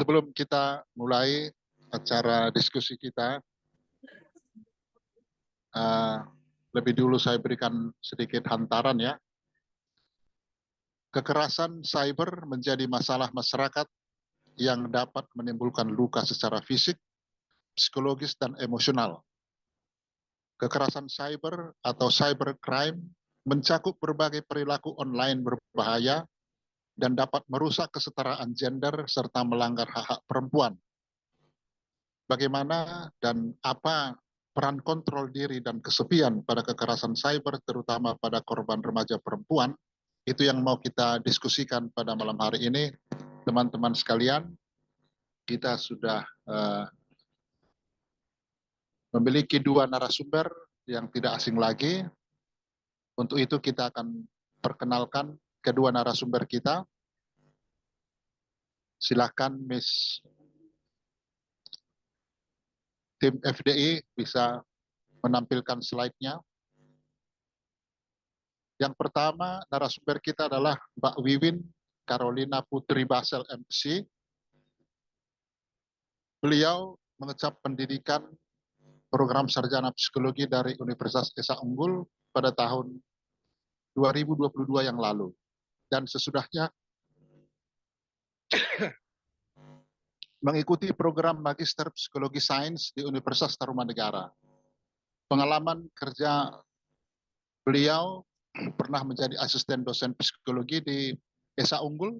Sebelum kita mulai acara diskusi kita, lebih dulu saya berikan sedikit hantaran ya. Kekerasan cyber menjadi masalah masyarakat yang dapat menimbulkan luka secara fisik, psikologis, dan emosional. Kekerasan cyber atau cybercrime mencakup berbagai perilaku online berbahaya dan dapat merusak kesetaraan gender serta melanggar hak-hak perempuan. Bagaimana dan apa peran kontrol diri dan kesepian pada kekerasan cyber, terutama pada korban remaja perempuan, itu yang mau kita diskusikan pada malam hari ini. Teman-teman sekalian, kita sudah memiliki dua narasumber yang tidak asing lagi. Untuk itu kita akan perkenalkan kedua narasumber kita. Silakan Miss tim FDI bisa menampilkan slide-nya. Yang pertama narasumber kita adalah Mbak Wiwin Carolina Putri Basel MC. Beliau mengecap pendidikan program sarjana psikologi dari Universitas Esa Unggul pada tahun 2022 yang lalu. Dan sesudahnya mengikuti program Magister Psikologi Sains di Universitas Tarumanegara. Pengalaman kerja beliau pernah menjadi asisten dosen psikologi di Esa Unggul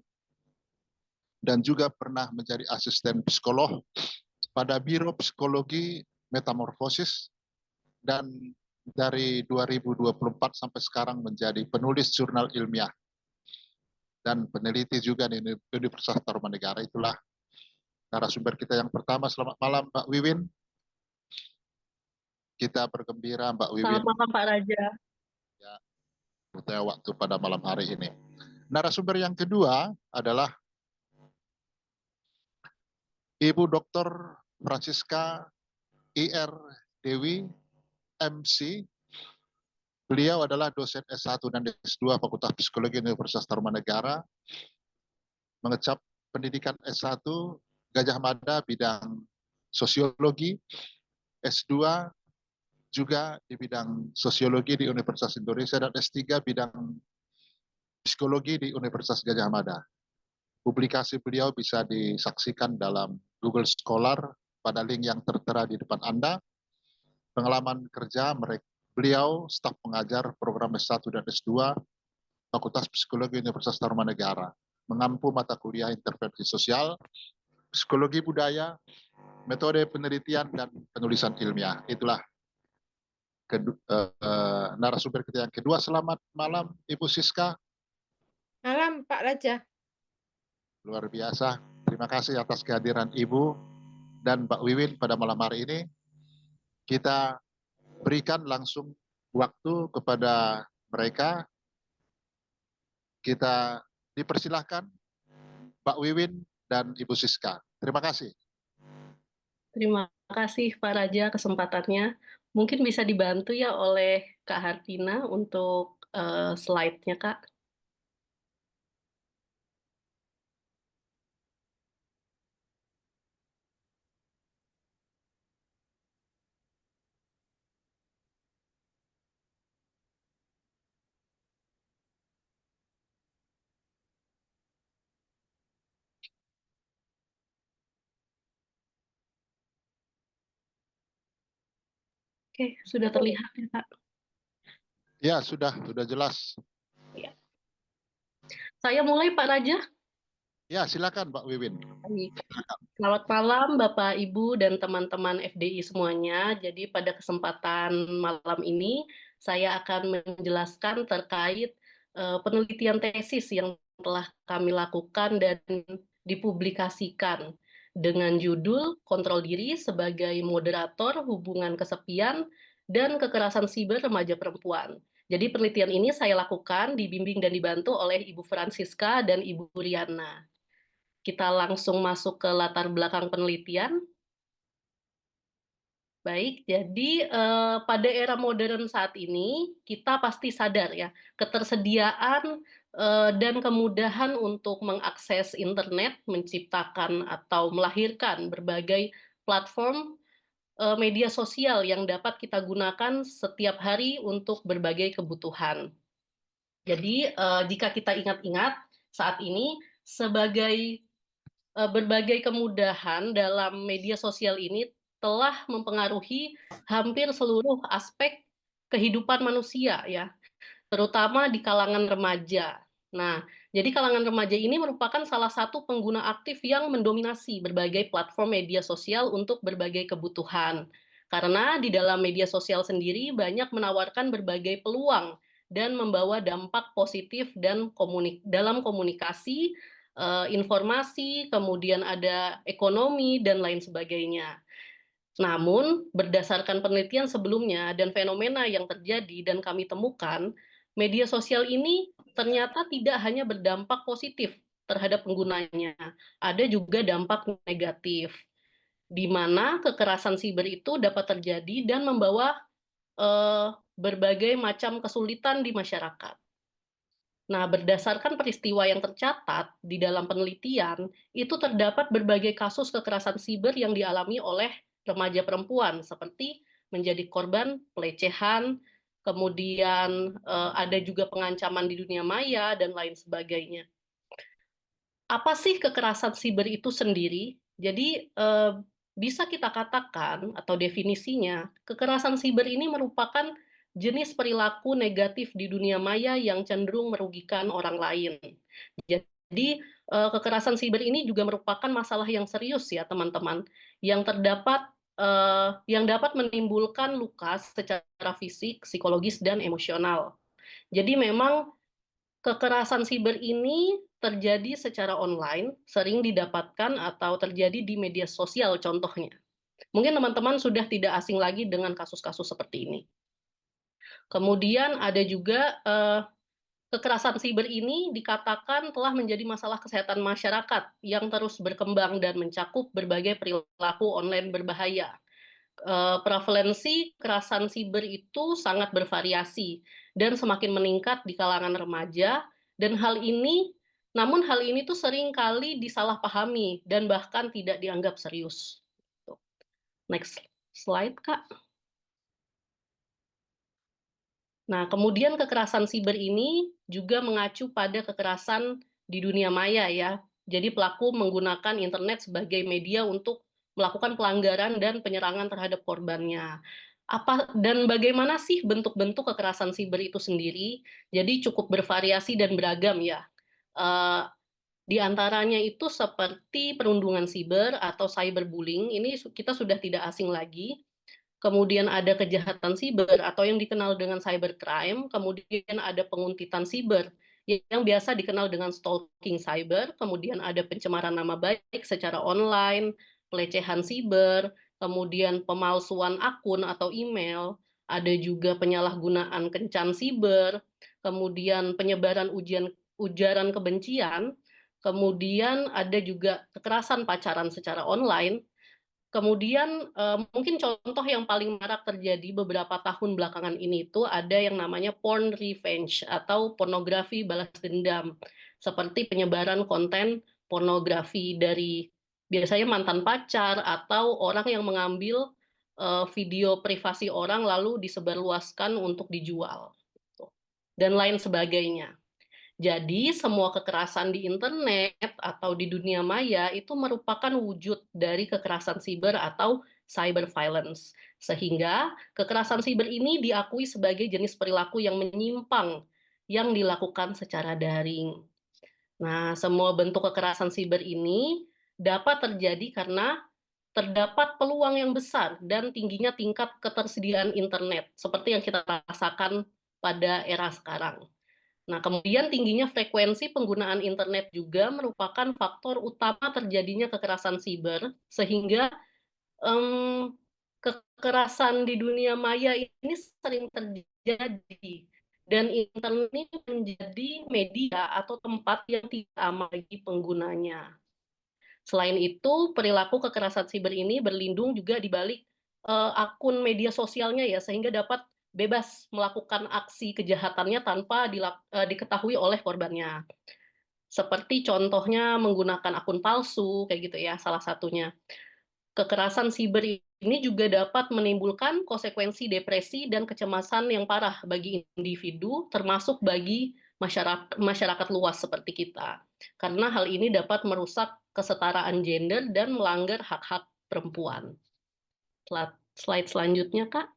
dan juga pernah menjadi asisten psikolog pada Biro Psikologi Metamorfosis dan dari 2024 sampai sekarang menjadi penulis jurnal ilmiah dan peneliti juga di Universitas Tarumanegara. Itulah narasumber kita yang pertama. Selamat malam Mbak Wiwin. Kita bergembira Mbak Wiwin. Selamat malam Pak Raja. Ya, butuh waktu pada malam hari ini. Narasumber yang kedua adalah Ibu Dr. Francisca IR Dewi, MC. Beliau adalah dosen S1 dan S2 Fakultas Psikologi Universitas Tarumanegara. Mengecap pendidikan S1 Gajah Mada bidang sosiologi, S2 juga di bidang sosiologi di Universitas Indonesia, dan S3 bidang psikologi di Universitas Gajah Mada. Publikasi beliau bisa disaksikan dalam Google Scholar pada link yang tertera di depan Anda. Pengalaman kerja beliau staf pengajar program S1 dan S2 Fakultas Psikologi Universitas Tarumanegara, mengampu mata kuliah intervensi sosial, psikologi budaya, metode penelitian, dan penulisan ilmiah. Itulah narasumber kita yang kedua. Selamat malam Ibu Siska. Malam Pak Raja. Luar biasa. Terima kasih atas kehadiran Ibu dan Mbak Wiwin pada malam hari ini. Kita berikan langsung waktu kepada mereka. Kita dipersilahkan Mbak Wiwin dan Ibu Siska. Terima kasih. Terima kasih Pak Raja kesempatannya. Mungkin bisa dibantu ya oleh Kak Hartina untuk slide-nya Kak. Oke, sudah terlihat ya Kak? Ya, sudah jelas. Ya. Saya mulai Pak Raja. Ya, silakan Mbak Wiwin. Selamat malam Bapak, Ibu, dan teman-teman FDI semuanya. Jadi pada kesempatan malam ini, saya akan menjelaskan terkait penelitian tesis yang telah kami lakukan dan dipublikasikan dengan judul Kontrol Diri sebagai Moderator Hubungan Kesepian dan Kekerasan Siber Remaja Perempuan. Jadi penelitian ini saya lakukan, dibimbing dan dibantu oleh Ibu Francisca dan Ibu Riana. Kita langsung masuk ke latar belakang penelitian. Baik, jadi pada era modern saat ini, kita pasti sadar ya, ketersediaan dan kemudahan untuk mengakses internet, menciptakan atau melahirkan berbagai platform media sosial yang dapat kita gunakan setiap hari untuk berbagai kebutuhan. Jadi, jika kita ingat-ingat saat ini sebagai berbagai kemudahan dalam media sosial ini telah mempengaruhi hampir seluruh aspek kehidupan manusia ya, terutama di kalangan remaja. Nah, jadi kalangan remaja ini merupakan salah satu pengguna aktif yang mendominasi berbagai platform media sosial untuk berbagai kebutuhan. Karena di dalam media sosial sendiri banyak menawarkan berbagai peluang dan membawa dampak positif dan dalam komunikasi, informasi, kemudian ada ekonomi dan lain sebagainya. Namun, berdasarkan penelitian sebelumnya dan fenomena yang terjadi dan kami temukan, media sosial ini ternyata tidak hanya berdampak positif terhadap penggunanya, ada juga dampak negatif, di mana kekerasan siber itu dapat terjadi dan membawa berbagai macam kesulitan di masyarakat. Nah, berdasarkan peristiwa yang tercatat di dalam penelitian, itu terdapat berbagai kasus kekerasan siber yang dialami oleh remaja perempuan, seperti menjadi korban pelecehan, kemudian ada juga pengancaman di dunia maya, dan lain sebagainya. Apa sih kekerasan siber itu sendiri? Jadi, bisa kita katakan atau definisinya, kekerasan siber ini merupakan jenis perilaku negatif di dunia maya yang cenderung merugikan orang lain. Jadi, kekerasan siber ini juga merupakan masalah yang serius ya teman-teman, yang yang dapat menimbulkan luka secara fisik, psikologis, dan emosional. Jadi memang kekerasan siber ini terjadi secara online, sering didapatkan atau terjadi di media sosial contohnya. Mungkin teman-teman sudah tidak asing lagi dengan kasus-kasus seperti ini. Kemudian ada juga kekerasan siber ini dikatakan telah menjadi masalah kesehatan masyarakat yang terus berkembang dan mencakup berbagai perilaku online berbahaya. Prevalensi kekerasan siber itu sangat bervariasi dan semakin meningkat di kalangan remaja, dan namun hal ini tuh sering kali disalahpahami dan bahkan tidak dianggap serius. Next slide, Kak. Nah, kemudian kekerasan siber ini juga mengacu pada kekerasan di dunia maya ya. Jadi pelaku menggunakan internet sebagai media untuk melakukan pelanggaran dan penyerangan terhadap korbannya. Apa dan bagaimana sih bentuk-bentuk kekerasan siber itu sendiri? Jadi cukup bervariasi dan beragam ya. Eh, di antaranya itu seperti perundungan siber atau cyberbullying, ini kita sudah tidak asing lagi. Kemudian ada kejahatan siber atau yang dikenal dengan cybercrime, kemudian ada penguntitan siber yang biasa dikenal dengan stalking cyber, kemudian ada pencemaran nama baik secara online, pelecehan siber, kemudian pemalsuan akun atau email, ada juga penyalahgunaan kencan siber, kemudian penyebaran ujaran kebencian, kemudian ada juga kekerasan pacaran secara online. Kemudian, mungkin contoh yang paling marak terjadi beberapa tahun belakangan ini itu ada yang namanya porn revenge atau pornografi balas dendam. Seperti penyebaran konten pornografi dari biasanya mantan pacar atau orang yang mengambil, video privasi orang lalu disebarluaskan untuk dijual, gitu, dan lain sebagainya. Jadi semua kekerasan di internet atau di dunia maya itu merupakan wujud dari kekerasan siber atau cyber violence. Sehingga kekerasan siber ini diakui sebagai jenis perilaku yang menyimpang yang dilakukan secara daring. Nah, semua bentuk kekerasan siber ini dapat terjadi karena terdapat peluang yang besar dan tingginya tingkat ketersediaan internet seperti yang kita rasakan pada era sekarang. Nah, kemudian tingginya frekuensi penggunaan internet juga merupakan faktor utama terjadinya kekerasan siber, sehingga kekerasan di dunia maya ini sering terjadi, dan internet ini menjadi media atau tempat yang tidak aman bagi penggunanya. Selain itu, perilaku kekerasan siber ini berlindung juga di balik akun media sosialnya ya, sehingga dapat bebas melakukan aksi kejahatannya tanpa diketahui oleh korbannya. Seperti contohnya menggunakan akun palsu, kayak gitu ya, salah satunya. Kekerasan siber ini juga dapat menimbulkan konsekuensi depresi dan kecemasan yang parah bagi individu, termasuk bagi masyarakat luas seperti kita. Karena hal ini dapat merusak kesetaraan gender dan melanggar hak-hak perempuan. Slide selanjutnya, Kak.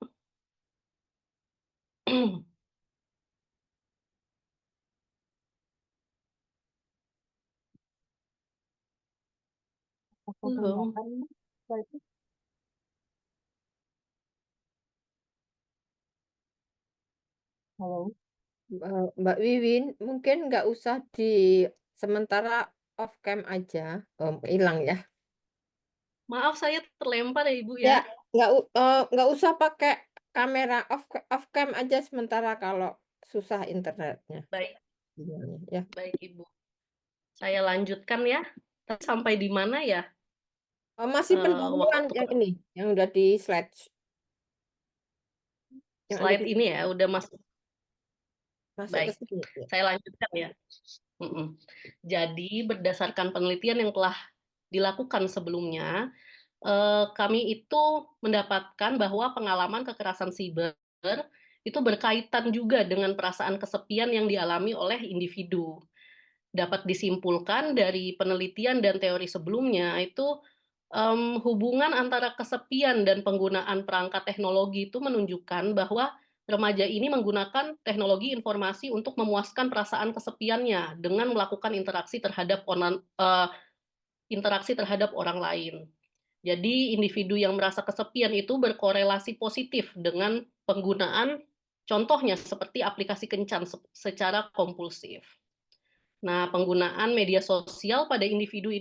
Aku Halo. tambahkan, berarti. Halo. Mbak Wiwin, mungkin nggak usah sementara off cam aja, hilang ya. Maaf, saya terlempar ya, Ibu Ya, ya. nggak usah pakai kamera off cam aja sementara kalau susah internetnya. Baik, Sinyalnya, ya. baik, Ibu. Saya lanjutkan ya. Sampai di mana ya? Masih pendahuluan Waktu yang ini, yang udah di slide. Yang ada slide di ini ya, udah masuk. masuk ke Baik, sini. Ya. saya lanjutkan ya. Jadi berdasarkan penelitian yang telah dilakukan sebelumnya, kami itu mendapatkan bahwa pengalaman kekerasan siber itu berkaitan juga dengan perasaan kesepian yang dialami oleh individu. Dapat disimpulkan dari penelitian dan teori sebelumnya itu, hubungan antara kesepian dan penggunaan perangkat teknologi itu menunjukkan bahwa remaja ini menggunakan teknologi informasi untuk memuaskan perasaan kesepiannya dengan melakukan interaksi terhadap orang lain. Jadi individu yang merasa kesepian itu berkorelasi positif dengan penggunaan contohnya seperti aplikasi kencan secara kompulsif. Nah, penggunaan media sosial pada individu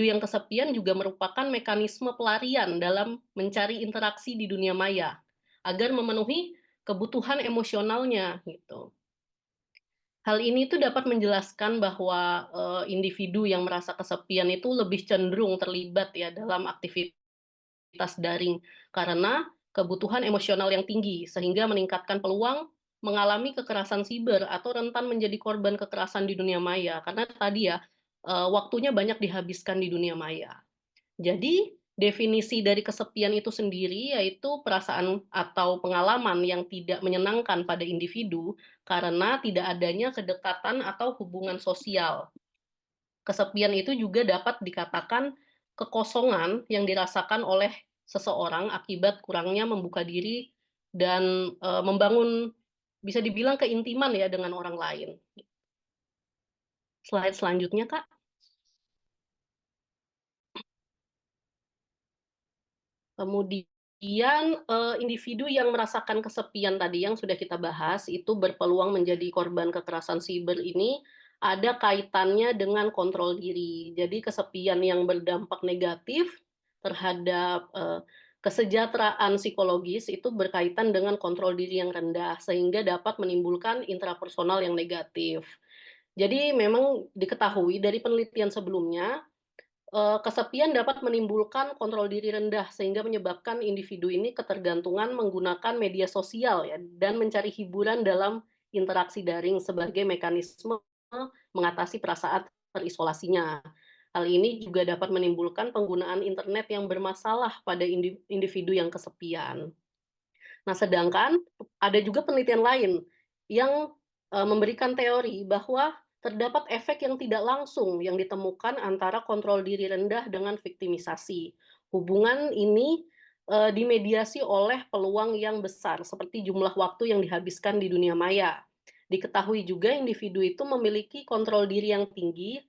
yang kesepian juga merupakan mekanisme pelarian dalam mencari interaksi di dunia maya agar memenuhi kebutuhan emosionalnya gitu. Hal ini tuh dapat menjelaskan bahwa individu yang merasa kesepian itu lebih cenderung terlibat ya dalam aktivitas daring karena kebutuhan emosional yang tinggi sehingga meningkatkan peluang mengalami kekerasan siber atau rentan menjadi korban kekerasan di dunia maya karena tadi ya waktunya banyak dihabiskan di dunia maya. Jadi definisi dari kesepian itu sendiri yaitu perasaan atau pengalaman yang tidak menyenangkan pada individu karena tidak adanya kedekatan atau hubungan sosial. Kesepian itu juga dapat dikatakan kekosongan yang dirasakan oleh seseorang akibat kurangnya membuka diri dan membangun bisa dibilang keintiman ya dengan orang lain. Slide selanjutnya, Kak. Kemudian individu yang merasakan kesepian tadi yang sudah kita bahas itu berpeluang menjadi korban kekerasan siber ini ada kaitannya dengan kontrol diri. Jadi kesepian yang berdampak negatif terhadap kesejahteraan psikologis itu berkaitan dengan kontrol diri yang rendah sehingga dapat menimbulkan intrapersonal yang negatif. Jadi memang diketahui dari penelitian sebelumnya kesepian dapat menimbulkan kontrol diri rendah sehingga menyebabkan individu ini ketergantungan menggunakan media sosial ya dan mencari hiburan dalam interaksi daring sebagai mekanisme mengatasi perasaan terisolasinya. Hal ini juga dapat menimbulkan penggunaan internet yang bermasalah pada individu yang kesepian. Nah, sedangkan ada juga penelitian lain yang memberikan teori bahwa terdapat efek yang tidak langsung yang ditemukan antara kontrol diri rendah dengan viktimisasi. Hubungan ini dimediasi oleh peluang yang besar seperti jumlah waktu yang dihabiskan di dunia maya. Diketahui juga individu itu memiliki kontrol diri yang tinggi.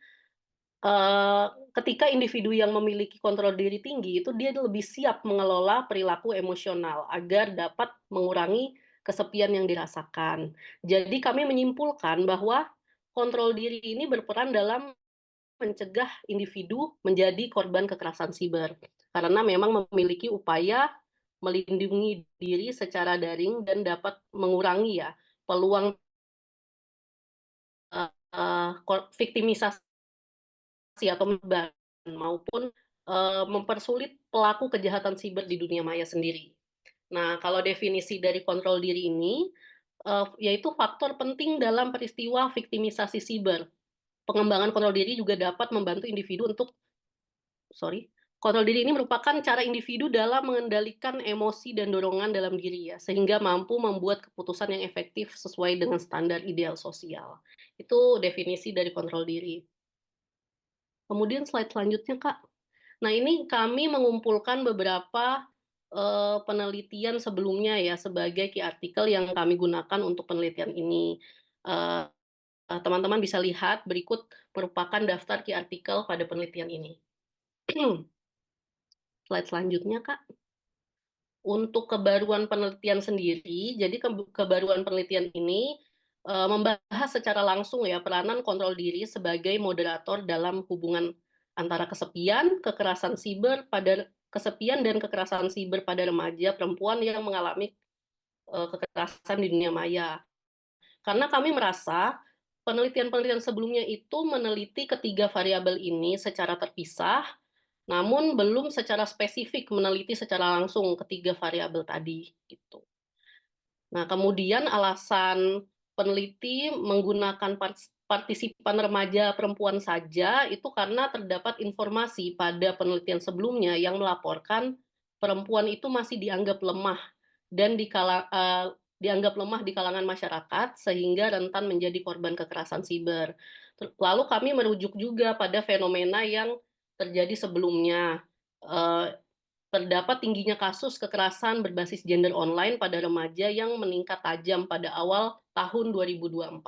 Ketika individu yang memiliki kontrol diri tinggi itu dia lebih siap mengelola perilaku emosional agar dapat mengurangi kesepian yang dirasakan. Jadi kami menyimpulkan bahwa kontrol diri ini berperan dalam mencegah individu menjadi korban kekerasan siber. Karena memang memiliki upaya melindungi diri secara daring dan dapat mengurangi ya peluang viktimisasi atau maupun mempersulit pelaku kejahatan siber di dunia maya sendiri. Nah, kalau definisi dari kontrol diri ini, yaitu faktor penting dalam peristiwa viktimisasi siber. Pengembangan kontrol diri juga dapat membantu individu untuk kontrol diri ini merupakan cara individu dalam mengendalikan emosi dan dorongan dalam diri ya, sehingga mampu membuat keputusan yang efektif sesuai dengan standar ideal sosial. Itu definisi dari kontrol diri. Kemudian slide selanjutnya, Kak. Nah, ini kami mengumpulkan beberapa penelitian sebelumnya ya sebagai key artikel yang kami gunakan untuk penelitian ini. Eh, Teman-teman bisa lihat berikut merupakan daftar key artikel pada penelitian ini. Slide selanjutnya, Kak. Untuk kebaruan penelitian sendiri, jadi kebaruan penelitian ini membahas secara langsung ya peranan kontrol diri sebagai moderator dalam hubungan antara kesepian, kekerasan siber pada remaja perempuan yang mengalami kekerasan di dunia maya. Karena kami merasa penelitian-penelitian sebelumnya itu meneliti ketiga variabel ini secara terpisah, namun belum secara spesifik meneliti secara langsung ketiga variabel tadi. Gitu. Nah, kemudian alasan peneliti menggunakan partisipan remaja perempuan saja itu karena terdapat informasi pada penelitian sebelumnya yang melaporkan perempuan itu masih dianggap lemah dan dianggap lemah di kalangan masyarakat sehingga rentan menjadi korban kekerasan siber. Lalu kami merujuk juga pada fenomena yang terjadi sebelumnya. Terdapat tingginya kasus kekerasan berbasis gender online pada remaja yang meningkat tajam pada awal tahun 2024.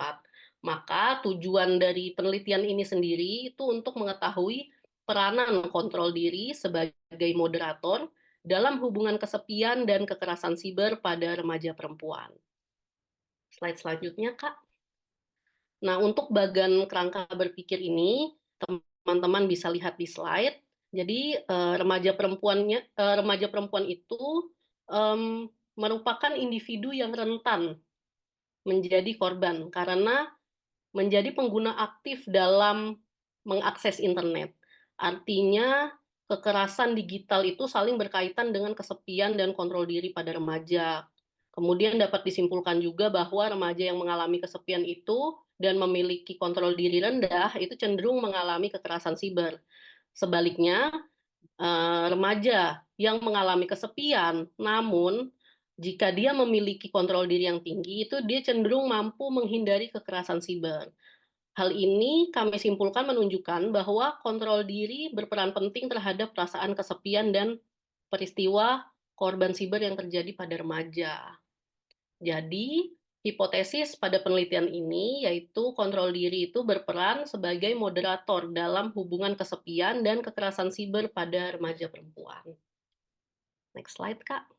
Maka tujuan dari penelitian ini sendiri itu untuk mengetahui peranan kontrol diri sebagai moderator dalam hubungan kesepian dan kekerasan siber pada remaja perempuan. Slide selanjutnya, Kak. Nah, untuk bagan kerangka berpikir ini, teman-teman bisa lihat di slide. Jadi remaja perempuan itu merupakan individu yang rentan menjadi korban karena menjadi pengguna aktif dalam mengakses internet. Artinya kekerasan digital itu saling berkaitan dengan kesepian dan kontrol diri pada remaja. Kemudian dapat disimpulkan juga bahwa remaja yang mengalami kesepian itu dan memiliki kontrol diri rendah itu cenderung mengalami kekerasan siber. Sebaliknya, remaja yang mengalami kesepian, namun jika dia memiliki kontrol diri yang tinggi, itu dia cenderung mampu menghindari kekerasan siber. Hal ini kami simpulkan menunjukkan bahwa kontrol diri berperan penting terhadap perasaan kesepian dan peristiwa korban siber yang terjadi pada remaja. Jadi, hipotesis pada penelitian ini yaitu kontrol diri itu berperan sebagai moderator dalam hubungan kesepian dan kekerasan siber pada remaja perempuan. Next slide, Kak.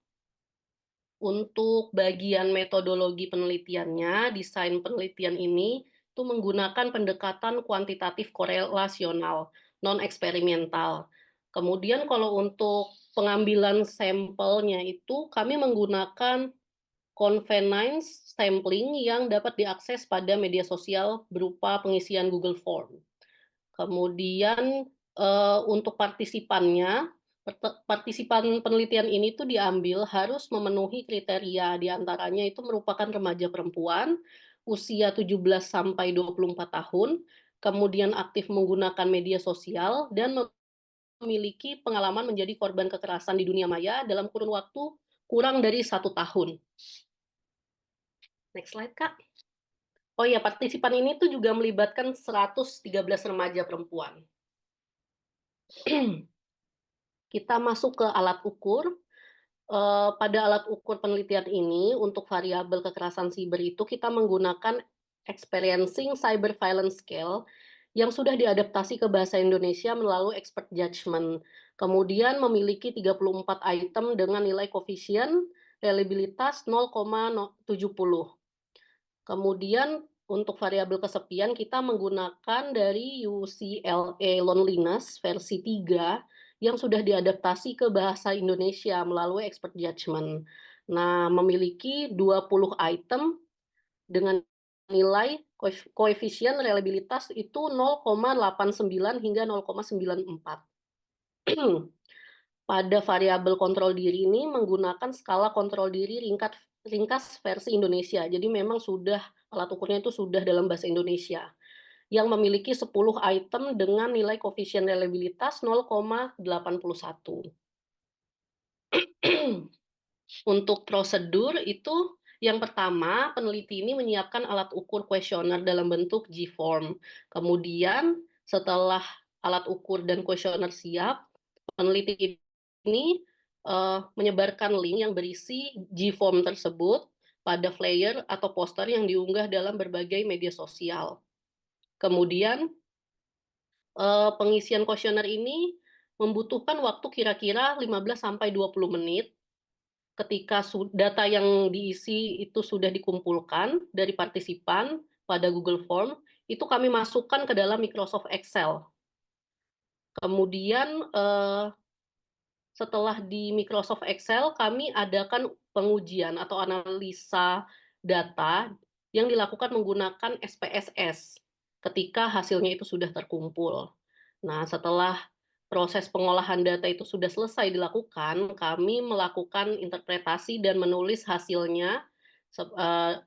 Untuk bagian metodologi penelitiannya, desain penelitian ini itu menggunakan pendekatan kuantitatif korelasional, non-eksperimental. Kemudian kalau untuk pengambilan sampelnya itu kami menggunakan convenience sampling yang dapat diakses pada media sosial berupa pengisian Google Form. Kemudian untuk partisipan penelitian ini tuh diambil harus memenuhi kriteria, diantaranya itu merupakan remaja perempuan, usia 17 sampai 24 tahun, kemudian aktif menggunakan media sosial, dan memiliki pengalaman menjadi korban kekerasan di dunia maya dalam kurun waktu kurang dari 1 tahun. Next slide, Kak. Oh ya, partisipan ini tuh juga melibatkan 113 remaja perempuan. Kita masuk ke alat ukur. Pada alat ukur penelitian ini, untuk variabel kekerasan siber itu kita menggunakan Experiencing Cyber Violence Scale yang sudah diadaptasi ke bahasa Indonesia melalui expert judgment. Kemudian memiliki 34 item dengan nilai koefisien reliabilitas 0,70. Kemudian untuk variabel kesepian kita menggunakan dari UCLA Loneliness versi 3 yang sudah diadaptasi ke bahasa Indonesia melalui expert judgment. Nah, memiliki 20 item dengan nilai koefisien reliabilitas itu 0,89 hingga 0,94. pada variabel kontrol diri ini menggunakan skala kontrol diri ringkas versi Indonesia. Jadi memang sudah alat ukurnya itu sudah dalam bahasa Indonesia yang memiliki 10 item dengan nilai koefisien reliabilitas 0,81. Untuk prosedur itu yang pertama, peneliti ini menyiapkan alat ukur kuesioner dalam bentuk G-form. Kemudian setelah alat ukur dan kuesioner siap, peneliti ini menyebarkan link yang berisi G-form tersebut pada flyer atau poster yang diunggah dalam berbagai media sosial. Kemudian pengisian kuesioner ini membutuhkan waktu kira-kira 15-20 menit. Ketika data yang diisi itu sudah dikumpulkan dari partisipan pada Google Form, itu kami masukkan ke dalam Microsoft Excel. Kemudian setelah di Microsoft Excel, kami adakan pengujian atau analisa data yang dilakukan menggunakan SPSS ketika hasilnya itu sudah terkumpul. Nah, setelah proses pengolahan data itu sudah selesai dilakukan, kami melakukan interpretasi dan menulis hasilnya,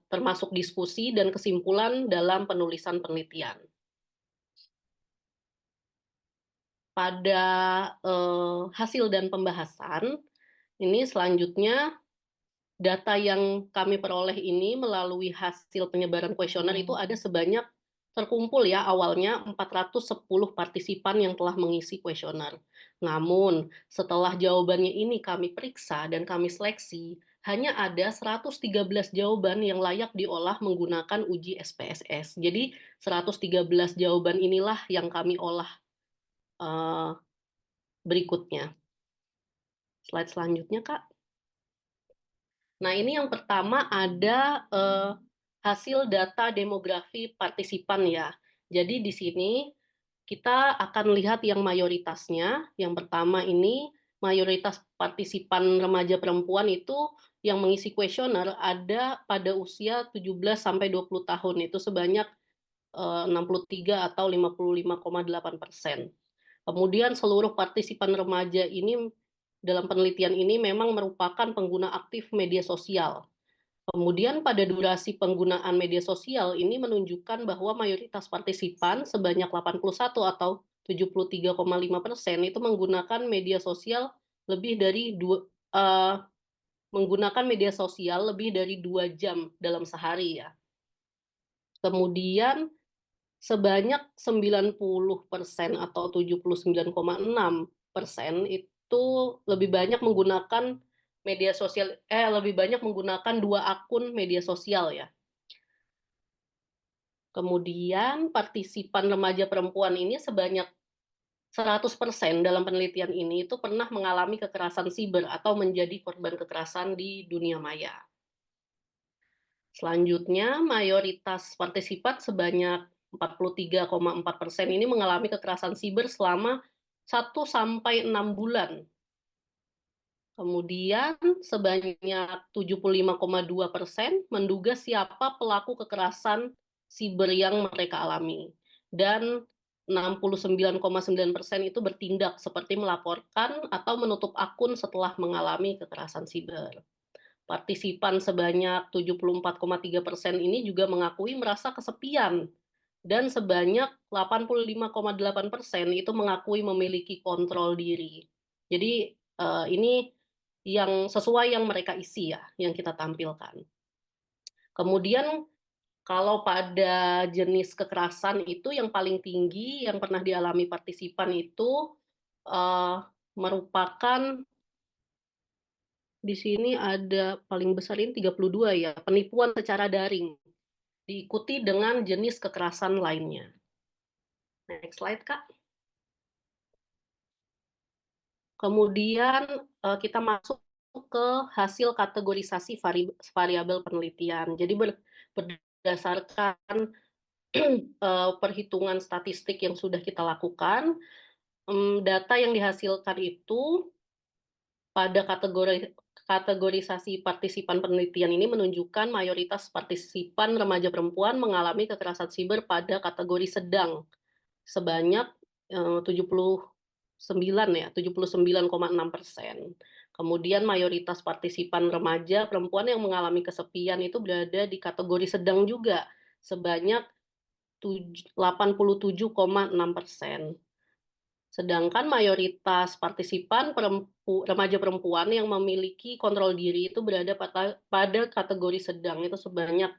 termasuk diskusi dan kesimpulan dalam penulisan penelitian. Pada hasil dan pembahasan, ini selanjutnya data yang kami peroleh ini melalui hasil penyebaran kuesioner itu ada sebanyak terkumpul ya awalnya 410 partisipan yang telah mengisi kuesioner. Namun setelah jawabannya ini kami periksa dan kami seleksi, hanya ada 113 jawaban yang layak diolah menggunakan uji SPSS. Jadi 113 jawaban inilah yang kami olah berikutnya. Slide selanjutnya, Kak. Nah, ini yang pertama ada hasil data demografi partisipan ya. Jadi di sini kita akan lihat yang mayoritasnya. Yang pertama ini mayoritas partisipan remaja perempuan itu yang mengisi kuesioner ada pada usia 17-20 tahun, itu sebanyak 63 atau 55,8%. Kemudian seluruh partisipan remaja ini dalam penelitian ini memang merupakan pengguna aktif media sosial. Kemudian pada durasi penggunaan media sosial ini menunjukkan bahwa mayoritas partisipan sebanyak 81 atau 73,5% itu menggunakan media sosial lebih dari menggunakan media sosial lebih dari 2 jam dalam sehari ya. Kemudian sebanyak 90% atau 79,6% itu lebih banyak menggunakan media sosial, lebih banyak menggunakan 2 akun media sosial ya. Kemudian partisipan remaja perempuan ini sebanyak 100% dalam penelitian ini itu pernah mengalami kekerasan siber atau menjadi korban kekerasan di dunia maya. Selanjutnya, mayoritas partisipan sebanyak 43,4% ini mengalami kekerasan siber selama 1-6 bulan. Kemudian sebanyak 75,2% menduga siapa pelaku kekerasan siber yang mereka alami. Dan 69,9% itu bertindak seperti melaporkan atau menutup akun setelah mengalami kekerasan siber. Partisipan sebanyak 74,3% ini juga mengakui merasa kesepian, dan sebanyak 85,8% itu mengakui memiliki kontrol diri. Jadi ini yang sesuai yang mereka isi ya, yang kita tampilkan. Kemudian kalau pada jenis kekerasan itu yang paling tinggi yang pernah dialami partisipan itu merupakan di sini ada paling besar ini 32 ya, penipuan secara daring, diikuti dengan jenis kekerasan lainnya. Next slide, Kak. Kemudian kita masuk ke hasil kategorisasi variabel penelitian. Jadi berdasarkan perhitungan statistik yang sudah kita lakukan, data yang dihasilkan itu pada kategorisasi partisipan penelitian ini menunjukkan mayoritas partisipan remaja perempuan mengalami kekerasan siber pada kategori sedang sebanyak 70 ya, 79,6%. Kemudian mayoritas partisipan remaja perempuan yang mengalami kesepian itu berada di kategori sedang juga, sebanyak 87,6%. Sedangkan mayoritas partisipan remaja perempuan yang memiliki kontrol diri itu berada pada kategori sedang, itu sebanyak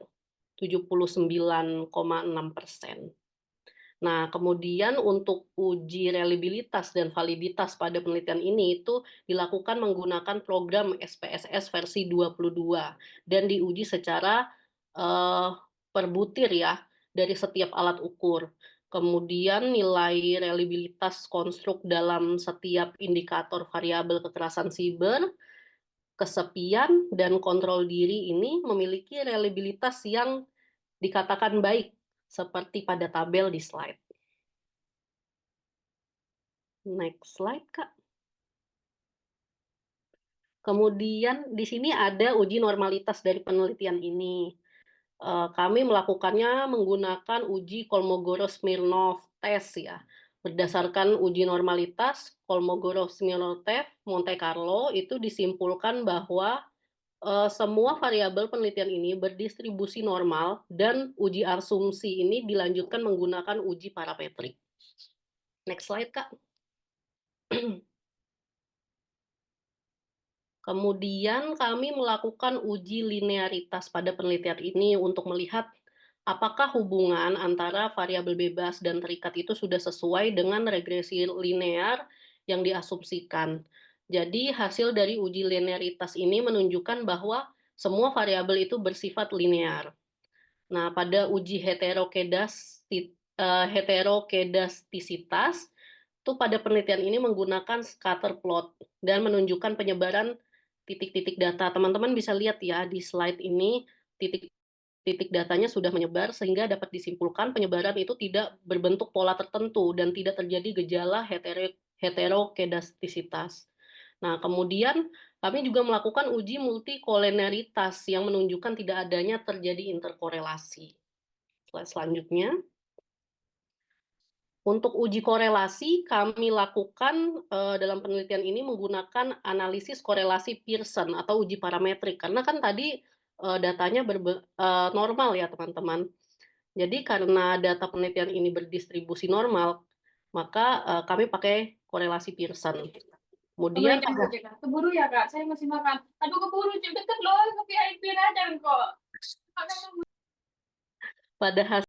79,6%. Nah, kemudian untuk uji reliabilitas dan validitas pada penelitian ini itu dilakukan menggunakan program SPSS versi 22 dan diuji secara per butir ya dari setiap alat ukur. Kemudian nilai reliabilitas konstruk dalam setiap indikator variabel kekerasan siber, kesepian, dan kontrol diri ini memiliki reliabilitas yang dikatakan baik seperti pada tabel di slide. Next slide, Kak. Kemudian di sini ada uji normalitas dari penelitian ini. Kami melakukannya menggunakan uji Kolmogorov-Smirnov test ya. Berdasarkan uji normalitas Kolmogorov-Smirnov test Monte Carlo itu disimpulkan bahwa semua variabel penelitian ini berdistribusi normal dan uji asumsi ini dilanjutkan menggunakan uji parametrik. Next slide, Kak. Kemudian kami melakukan uji linearitas pada penelitian ini untuk melihat apakah hubungan antara variabel bebas dan terikat itu sudah sesuai dengan regresi linear yang diasumsikan. Jadi hasil dari uji linearitas ini menunjukkan bahwa semua variabel itu bersifat linear. Nah, pada uji heterokedastisitas, itu pada penelitian ini menggunakan scatter plot dan menunjukkan penyebaran titik-titik data. Teman-teman bisa lihat ya di slide ini, titik-titik datanya sudah menyebar sehingga dapat disimpulkan penyebaran itu tidak berbentuk pola tertentu dan tidak terjadi gejala heterokedastisitas. Nah, kemudian kami juga melakukan uji multikoleneritas yang menunjukkan tidak adanya terjadi interkorelasi. Slide selanjutnya. Untuk uji korelasi, kami lakukan dalam penelitian ini menggunakan analisis korelasi Pearson atau uji parametrik. Karena kan tadi datanya normal ya teman-teman. Jadi karena data penelitian ini berdistribusi normal, maka kami pakai korelasi Pearson. Kemudian keburu ya Kak, saya masih makan. Aduh keburu, deket loh, tapi IP aja kok. pada hasil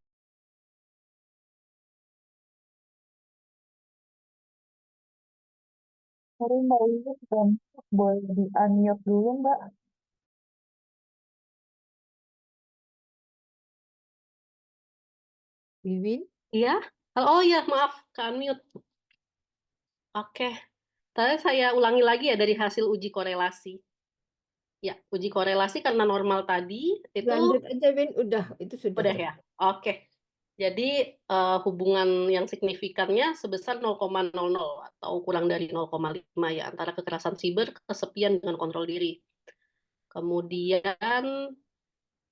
Sorry Mbak Wiwin, boleh di-unmute dulu Mbak? Wiwin? iya, oh ya maaf, ke-unmute. Oke, tadi saya ulangi lagi ya dari hasil uji korelasi. Ya, uji korelasi karena normal tadi itu Lanjut aja, Win. Udah, itu sudah. udah ya. Oke. Jadi hubungan yang signifikannya sebesar 0,00 atau kurang dari 0,5 ya antara kekerasan siber, kesepian dengan kontrol diri. Kemudian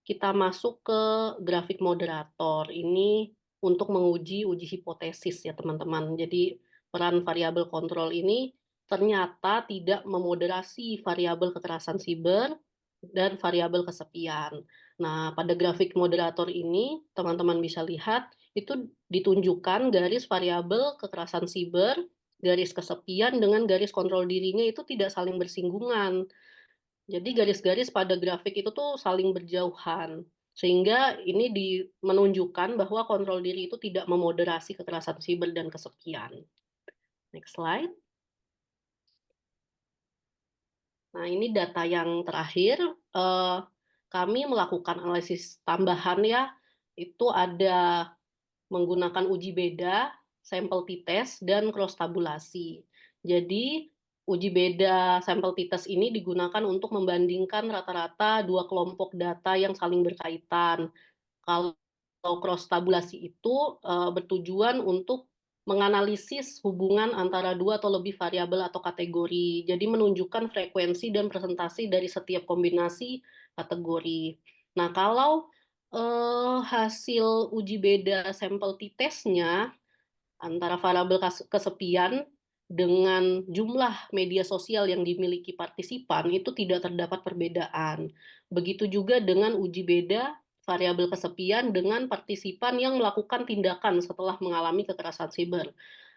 kita masuk ke grafik moderator. Ini untuk menguji uji hipotesis ya teman-teman. Jadi peran variabel kontrol ini ternyata tidak memoderasi variabel kekerasan siber dan variabel kesepian. Nah, pada grafik moderator ini, teman-teman bisa lihat, itu ditunjukkan garis variabel kekerasan siber, garis kesepian, dengan garis kontrol dirinya itu tidak saling bersinggungan. Jadi garis-garis pada grafik itu tuh saling berjauhan. Sehingga ini menunjukkan bahwa kontrol diri itu tidak memoderasi kekerasan siber dan kesepian. Next slide. Nah, ini data yang terakhir. Kami melakukan analisis tambahan ya. Itu ada menggunakan uji beda, sampel t-test, dan cross tabulasi. Jadi, uji beda sampel t-test ini digunakan untuk membandingkan rata-rata dua kelompok data yang saling berkaitan. Kalau cross tabulasi itu bertujuan untuk menganalisis hubungan antara dua atau lebih variabel atau kategori. Jadi menunjukkan frekuensi dan presentasi dari setiap kombinasi kategori. Nah, kalau hasil uji beda sampel t-testnya antara variabel kesepian dengan jumlah media sosial yang dimiliki partisipan itu tidak terdapat perbedaan. Begitu juga dengan uji beda variabel kesepian dengan partisipan yang melakukan tindakan setelah mengalami kekerasan siber.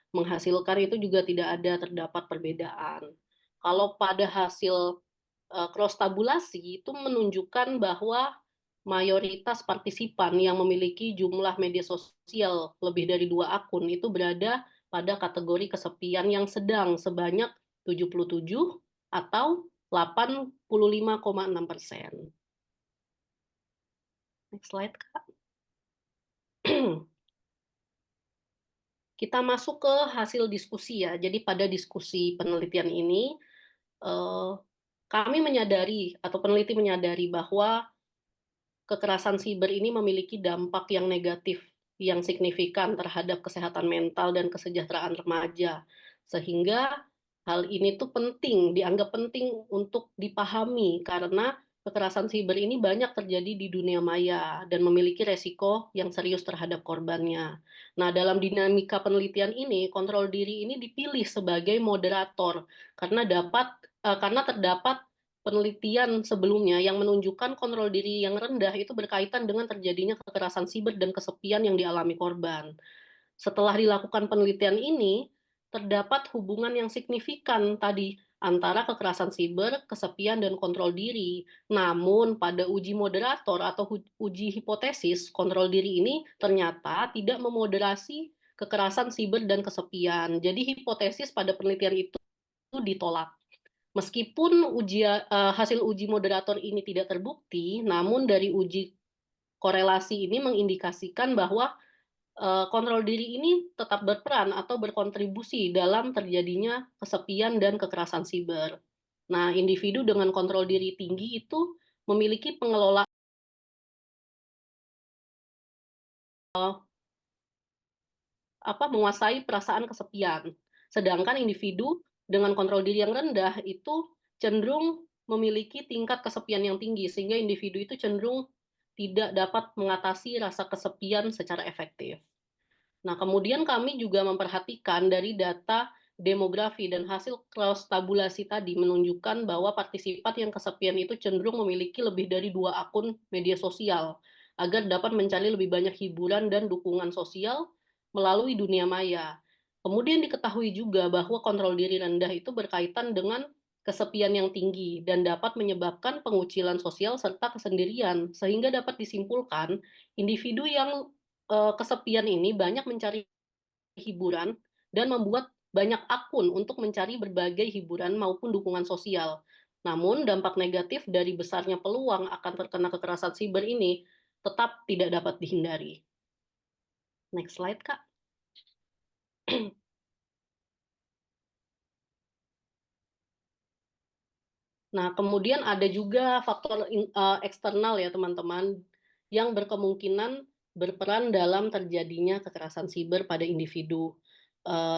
Menghasilkan itu juga tidak ada terdapat perbedaan. Kalau pada hasil cross tabulasi itu menunjukkan bahwa mayoritas partisipan yang memiliki jumlah media sosial lebih dari 2 akun itu berada pada kategori kesepian yang sedang sebanyak 77 atau 85,6%. Next slide, Kak. Kita masuk ke hasil diskusi ya. Jadi pada diskusi penelitian ini, kami menyadari atau peneliti menyadari bahwa kekerasan siber ini memiliki dampak yang negatif yang signifikan terhadap kesehatan mental dan kesejahteraan remaja. Sehingga hal ini tuh penting, dianggap penting untuk dipahami karena kekerasan siber ini banyak terjadi di dunia maya dan memiliki resiko yang serius terhadap korbannya. Nah, dalam dinamika penelitian ini, kontrol diri ini dipilih sebagai moderator karena terdapat penelitian sebelumnya yang menunjukkan kontrol diri yang rendah itu berkaitan dengan terjadinya kekerasan siber dan kesepian yang dialami korban. Setelah dilakukan penelitian ini, terdapat hubungan yang signifikan tadi antara kekerasan siber, kesepian, dan kontrol diri. Namun, pada uji moderator atau uji hipotesis, kontrol diri ini ternyata tidak memoderasi kekerasan siber dan kesepian. Jadi, hipotesis pada penelitian itu ditolak. Meskipun hasil uji moderator ini tidak terbukti, namun dari uji korelasi ini mengindikasikan bahwa kontrol diri ini tetap berperan atau berkontribusi dalam terjadinya kesepian dan kekerasan siber. Nah, individu dengan kontrol diri tinggi itu memiliki pengelolaan menguasai perasaan kesepian. Sedangkan individu dengan kontrol diri yang rendah itu cenderung memiliki tingkat kesepian yang tinggi, sehingga individu itu cenderung tidak dapat mengatasi rasa kesepian secara efektif. Nah, kemudian kami juga memperhatikan dari data demografi dan hasil cross tabulasi tadi menunjukkan bahwa partisipan yang kesepian itu cenderung memiliki lebih dari 2 akun media sosial agar dapat mencari lebih banyak hiburan dan dukungan sosial melalui dunia maya. Kemudian diketahui juga bahwa kontrol diri rendah itu berkaitan dengan kesepian yang tinggi dan dapat menyebabkan pengucilan sosial serta kesendirian, sehingga dapat disimpulkan individu yang kesepian ini banyak mencari hiburan dan membuat banyak akun untuk mencari berbagai hiburan maupun dukungan sosial. Namun, dampak negatif dari besarnya peluang akan terkena kekerasan siber ini tetap tidak dapat dihindari. Next slide, Kak. Nah, kemudian ada juga faktor eksternal ya teman-teman, yang berkemungkinan berperan dalam terjadinya kekerasan siber pada individu.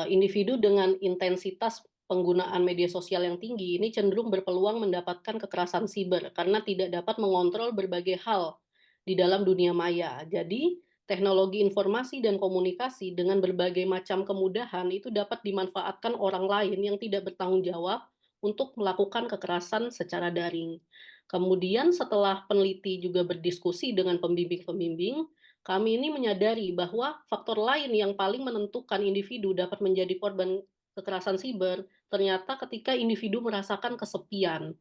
Individu dengan intensitas penggunaan media sosial yang tinggi ini cenderung berpeluang mendapatkan kekerasan siber karena tidak dapat mengontrol berbagai hal di dalam dunia maya. Jadi, teknologi informasi dan komunikasi dengan berbagai macam kemudahan itu dapat dimanfaatkan orang lain yang tidak bertanggung jawab untuk melakukan kekerasan secara daring. Kemudian setelah peneliti juga berdiskusi dengan pembimbing-pembimbing, kami ini menyadari bahwa faktor lain yang paling menentukan individu dapat menjadi korban kekerasan siber ternyata ketika individu merasakan kesepian.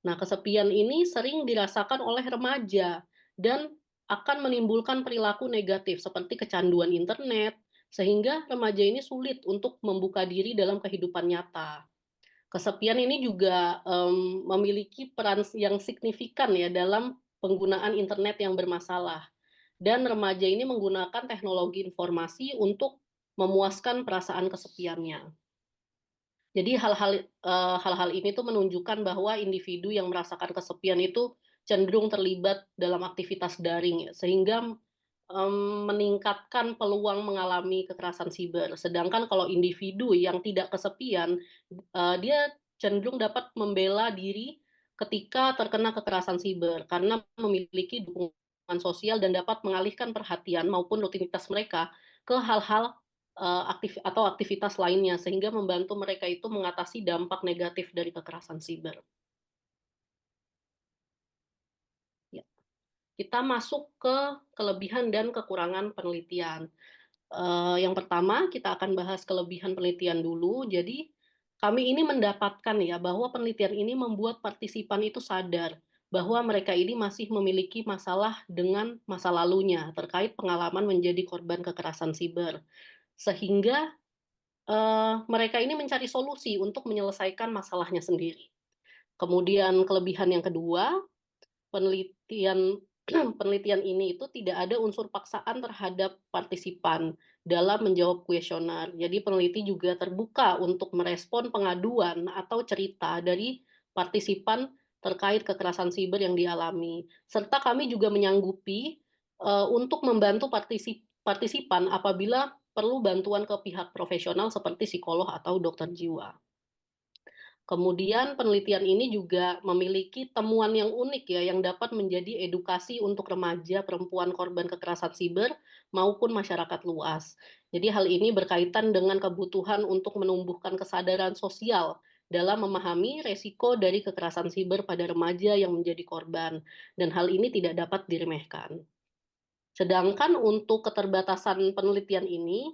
Nah, kesepian ini sering dirasakan oleh remaja dan akan menimbulkan perilaku negatif seperti kecanduan internet, sehingga remaja ini sulit untuk membuka diri dalam kehidupan nyata. Kesepian ini juga memiliki peran yang signifikan ya dalam penggunaan internet yang bermasalah. Dan remaja ini menggunakan teknologi informasi untuk memuaskan perasaan kesepiannya. Jadi hal-hal ini tuh menunjukkan bahwa individu yang merasakan kesepian itu cenderung terlibat dalam aktivitas daring, sehingga meningkatkan peluang mengalami kekerasan siber. Sedangkan kalau individu yang tidak kesepian, dia cenderung dapat membela diri ketika terkena kekerasan siber karena memiliki dukungan sosial dan dapat mengalihkan perhatian maupun rutinitas mereka ke hal-hal aktivitas lainnya, sehingga membantu mereka itu mengatasi dampak negatif dari kekerasan siber. Ya. Kita masuk ke kelebihan dan kekurangan penelitian. Yang pertama, kita akan bahas kelebihan penelitian dulu. Jadi, kami ini mendapatkan ya bahwa penelitian ini membuat partisipan itu sadar bahwa mereka ini masih memiliki masalah dengan masa lalunya terkait pengalaman menjadi korban kekerasan siber. Sehingga mereka ini mencari solusi untuk menyelesaikan masalahnya sendiri. Kemudian kelebihan yang kedua, penelitian penelitian ini itu tidak ada unsur paksaan terhadap partisipan dalam menjawab kuesioner. Jadi peneliti juga terbuka untuk merespon pengaduan atau cerita dari partisipan terkait kekerasan siber yang dialami. Serta kami juga menyanggupi untuk membantu partisipan apabila perlu bantuan ke pihak profesional seperti psikolog atau dokter jiwa. Kemudian penelitian ini juga memiliki temuan yang unik ya, yang dapat menjadi edukasi untuk remaja, perempuan korban kekerasan siber, maupun masyarakat luas. Jadi hal ini berkaitan dengan kebutuhan untuk menumbuhkan kesadaran sosial dalam memahami resiko dari kekerasan siber pada remaja yang menjadi korban. Dan hal ini tidak dapat diremehkan. Sedangkan untuk keterbatasan penelitian ini,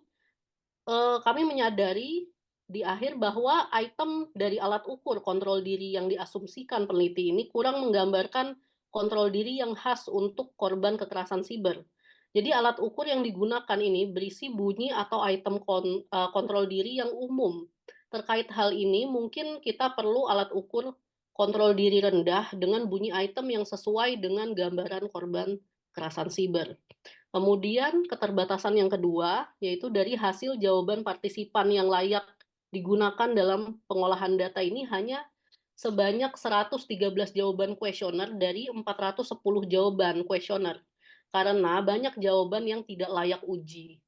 kami menyadari di akhir bahwa item dari alat ukur kontrol diri yang diasumsikan peneliti ini kurang menggambarkan kontrol diri yang khas untuk korban kekerasan siber. Jadi alat ukur yang digunakan ini berisi bunyi atau item kontrol diri yang umum. Terkait hal ini, mungkin kita perlu alat ukur kontrol diri rendah dengan bunyi item yang sesuai dengan gambaran korban kekerasan siber. Kemudian keterbatasan yang kedua, yaitu dari hasil jawaban partisipan yang layak digunakan dalam pengolahan data ini hanya sebanyak 113 jawaban kuesioner dari 410 jawaban kuesioner, karena banyak jawaban yang tidak layak uji.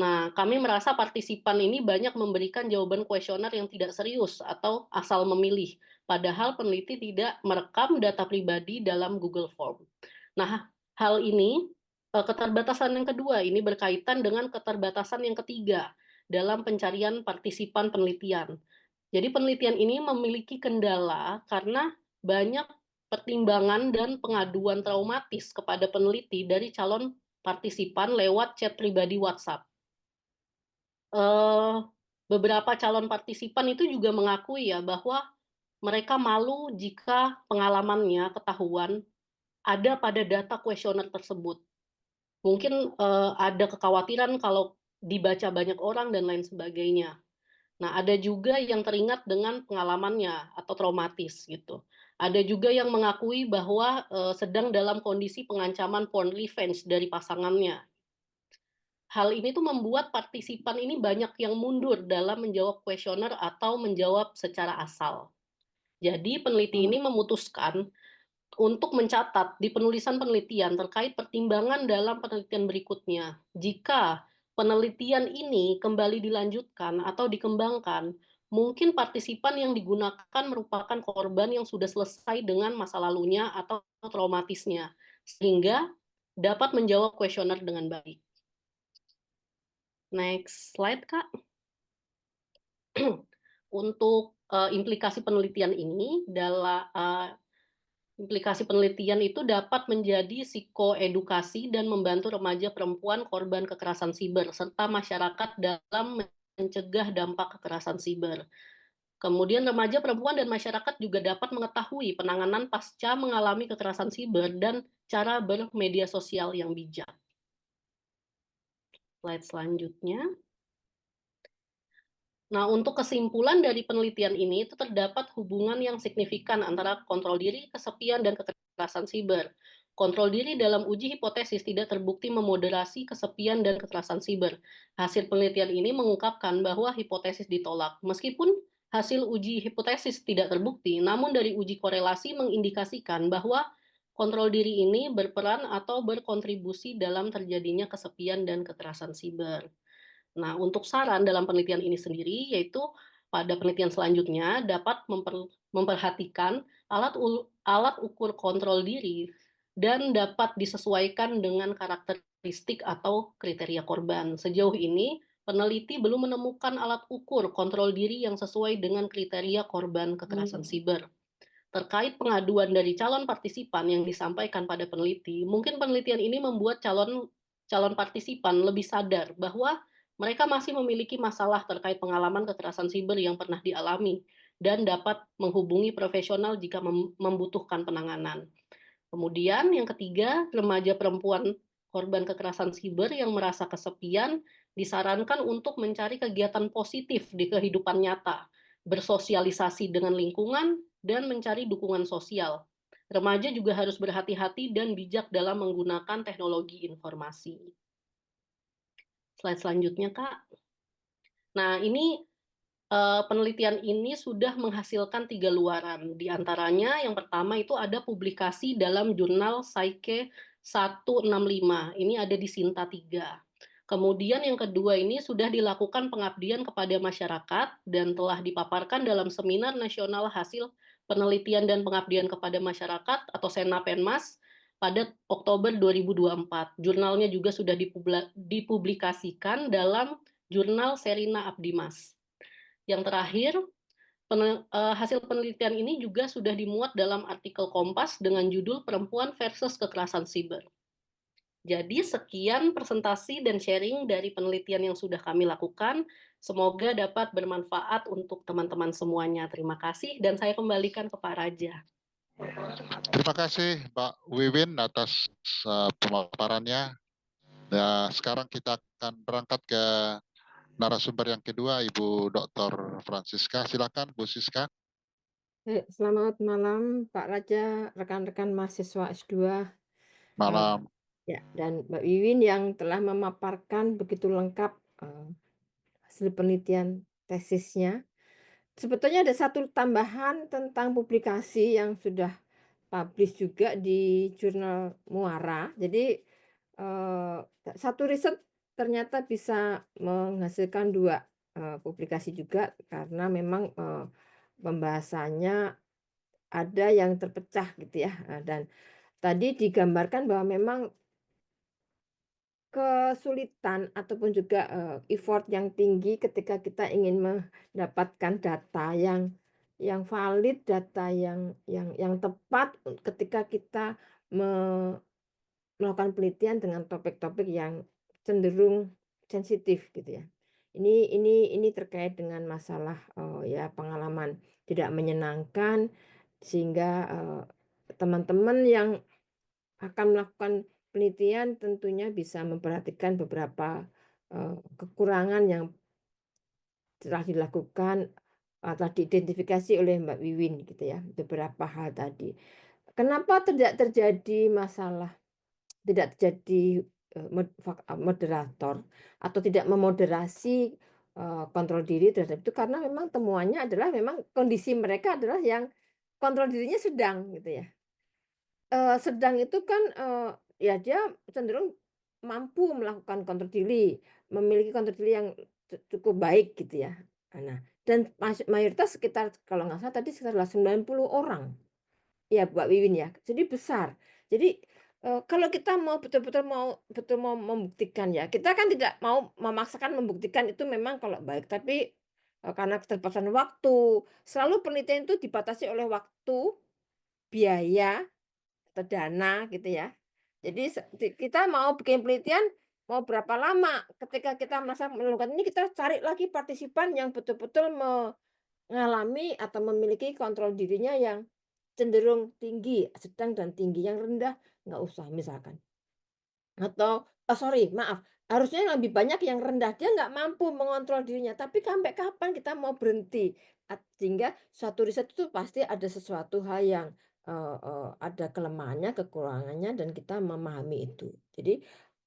Nah, kami merasa partisipan ini banyak memberikan jawaban kuesioner yang tidak serius atau asal memilih, padahal peneliti tidak merekam data pribadi dalam Google Form. Nah, hal ini keterbatasan yang kedua ini berkaitan dengan keterbatasan yang ketiga dalam pencarian partisipan penelitian. Jadi penelitian ini memiliki kendala karena banyak pertimbangan dan pengaduan traumatis kepada peneliti dari calon partisipan lewat chat pribadi WhatsApp. Beberapa calon partisipan itu juga mengakui ya bahwa mereka malu jika pengalamannya ketahuan ada pada data kuesioner tersebut. Mungkin ada kekhawatiran kalau dibaca banyak orang dan lain sebagainya. Nah, ada juga yang teringat dengan pengalamannya atau traumatis gitu. Ada juga yang mengakui bahwa sedang dalam kondisi pengancaman porn revenge dari pasangannya. Hal ini tuh membuat partisipan ini banyak yang mundur dalam menjawab kuesioner atau menjawab secara asal. Jadi peneliti ini memutuskan untuk mencatat di penulisan penelitian terkait pertimbangan dalam penelitian berikutnya. Jika penelitian ini kembali dilanjutkan atau dikembangkan, mungkin partisipan yang digunakan merupakan korban yang sudah selesai dengan masa lalunya atau traumatisnya, sehingga dapat menjawab kuesioner dengan baik. Next slide, Kak. Untuk implikasi penelitian ini implikasi penelitian itu dapat menjadi psikoedukasi dan membantu remaja perempuan korban kekerasan siber, serta masyarakat dalam mencegah dampak kekerasan siber. Kemudian remaja perempuan dan masyarakat juga dapat mengetahui penanganan pasca mengalami kekerasan siber dan cara bermedia sosial yang bijak. Slide selanjutnya. Nah, untuk kesimpulan dari penelitian ini, itu terdapat hubungan yang signifikan antara kontrol diri, kesepian, dan kekerasan siber. Kontrol diri dalam uji hipotesis tidak terbukti memoderasi kesepian dan kekerasan siber. Hasil penelitian ini mengungkapkan bahwa hipotesis ditolak. Meskipun hasil uji hipotesis tidak terbukti, namun dari uji korelasi mengindikasikan bahwa kontrol diri ini berperan atau berkontribusi dalam terjadinya kesepian dan kekerasan siber. Nah, untuk saran dalam penelitian ini sendiri, yaitu pada penelitian selanjutnya dapat memperhatikan alat ukur kontrol diri dan dapat disesuaikan dengan karakteristik atau kriteria korban. Sejauh ini, peneliti belum menemukan alat ukur kontrol diri yang sesuai dengan kriteria korban kekerasan siber. Terkait pengaduan dari calon partisipan yang disampaikan pada peneliti, mungkin penelitian ini membuat calon partisipan lebih sadar bahwa mereka masih memiliki masalah terkait pengalaman kekerasan siber yang pernah dialami dan dapat menghubungi profesional jika membutuhkan penanganan. Kemudian yang ketiga, remaja perempuan korban kekerasan siber yang merasa kesepian disarankan untuk mencari kegiatan positif di kehidupan nyata, bersosialisasi dengan lingkungan, dan mencari dukungan sosial. Remaja juga harus berhati-hati dan bijak dalam menggunakan teknologi informasi. Slide selanjutnya, Kak. Nah, ini penelitian ini sudah menghasilkan 3 luaran. Di antaranya yang pertama itu ada publikasi dalam jurnal Psyche 165. Ini ada di Sinta 3. Kemudian yang kedua ini sudah dilakukan pengabdian kepada masyarakat dan telah dipaparkan dalam Seminar Nasional Hasil Penelitian dan Pengabdian kepada Masyarakat atau Senapenmas pada Oktober 2024. Jurnalnya juga sudah dipublikasikan dalam jurnal Serina Abdimas. Yang terakhir, hasil penelitian ini juga sudah dimuat dalam artikel Kompas dengan judul Perempuan versus Kekerasan Siber. Jadi sekian presentasi dan sharing dari penelitian yang sudah kami lakukan. Semoga dapat bermanfaat untuk teman-teman semuanya. Terima kasih dan saya kembalikan ke Pak Raja. Terima kasih Mbak Wiwin atas pemaparannya. Nah, sekarang kita akan berangkat ke narasumber yang kedua, Ibu Dr. Francisca. Silakan, Bu Siska. Selamat malam Pak Raja, rekan-rekan mahasiswa S2. Malam. Ya, dan Mbak Wiwin yang telah memaparkan begitu lengkap hasil penelitian tesisnya. Sebetulnya ada satu tambahan tentang publikasi yang sudah publish juga di jurnal Muara. Jadi satu riset ternyata bisa menghasilkan 2 publikasi juga karena memang pembahasannya ada yang terpecah gitu ya. Dan tadi digambarkan bahwa memang kesulitan ataupun juga effort yang tinggi ketika kita ingin mendapatkan data yang valid, data yang tepat ketika kita melakukan penelitian dengan topik-topik yang cenderung sensitif gitu ya. Ini terkait dengan masalah ya pengalaman tidak menyenangkan sehingga teman-teman yang akan melakukan penelitian tentunya bisa memperhatikan beberapa kekurangan yang telah dilakukan atau diidentifikasi oleh Mbak Wiwin gitu ya, beberapa hal tadi. Kenapa tidak terjadi masalah, tidak terjadi moderator atau tidak memoderasi kontrol diri terhadap itu karena memang temuannya adalah memang kondisi mereka adalah yang kontrol dirinya sedang gitu ya. Sedang itu kan ya dia cenderung mampu melakukan kontrol diri, memiliki kontrol diri yang cukup baik gitu ya. Nah, dan mayoritas sekitar kalau nggak salah tadi sekitar 90 orang. Ya, Mbak Wiwin ya. Jadi besar. Jadi kalau kita mau betul mau membuktikan ya, kita kan tidak mau memaksakan membuktikan itu memang kalau baik, tapi karena keterbatasan waktu, selalu penelitian itu dibatasi oleh waktu, biaya, atau dana gitu ya. Jadi kita mau bikin penelitian mau berapa lama ketika kita merasa melakukan ini kita cari lagi partisipan yang betul-betul mengalami atau memiliki kontrol dirinya yang cenderung tinggi, sedang dan tinggi, yang rendah nggak usah misalkan. Atau sorry maaf, harusnya lebih banyak yang rendah, dia nggak mampu mengontrol dirinya, tapi sampai kapan kita mau berhenti? Sehingga suatu riset itu pasti ada sesuatu hal yang ada kelemahannya, kekurangannya, dan kita memahami itu. Jadi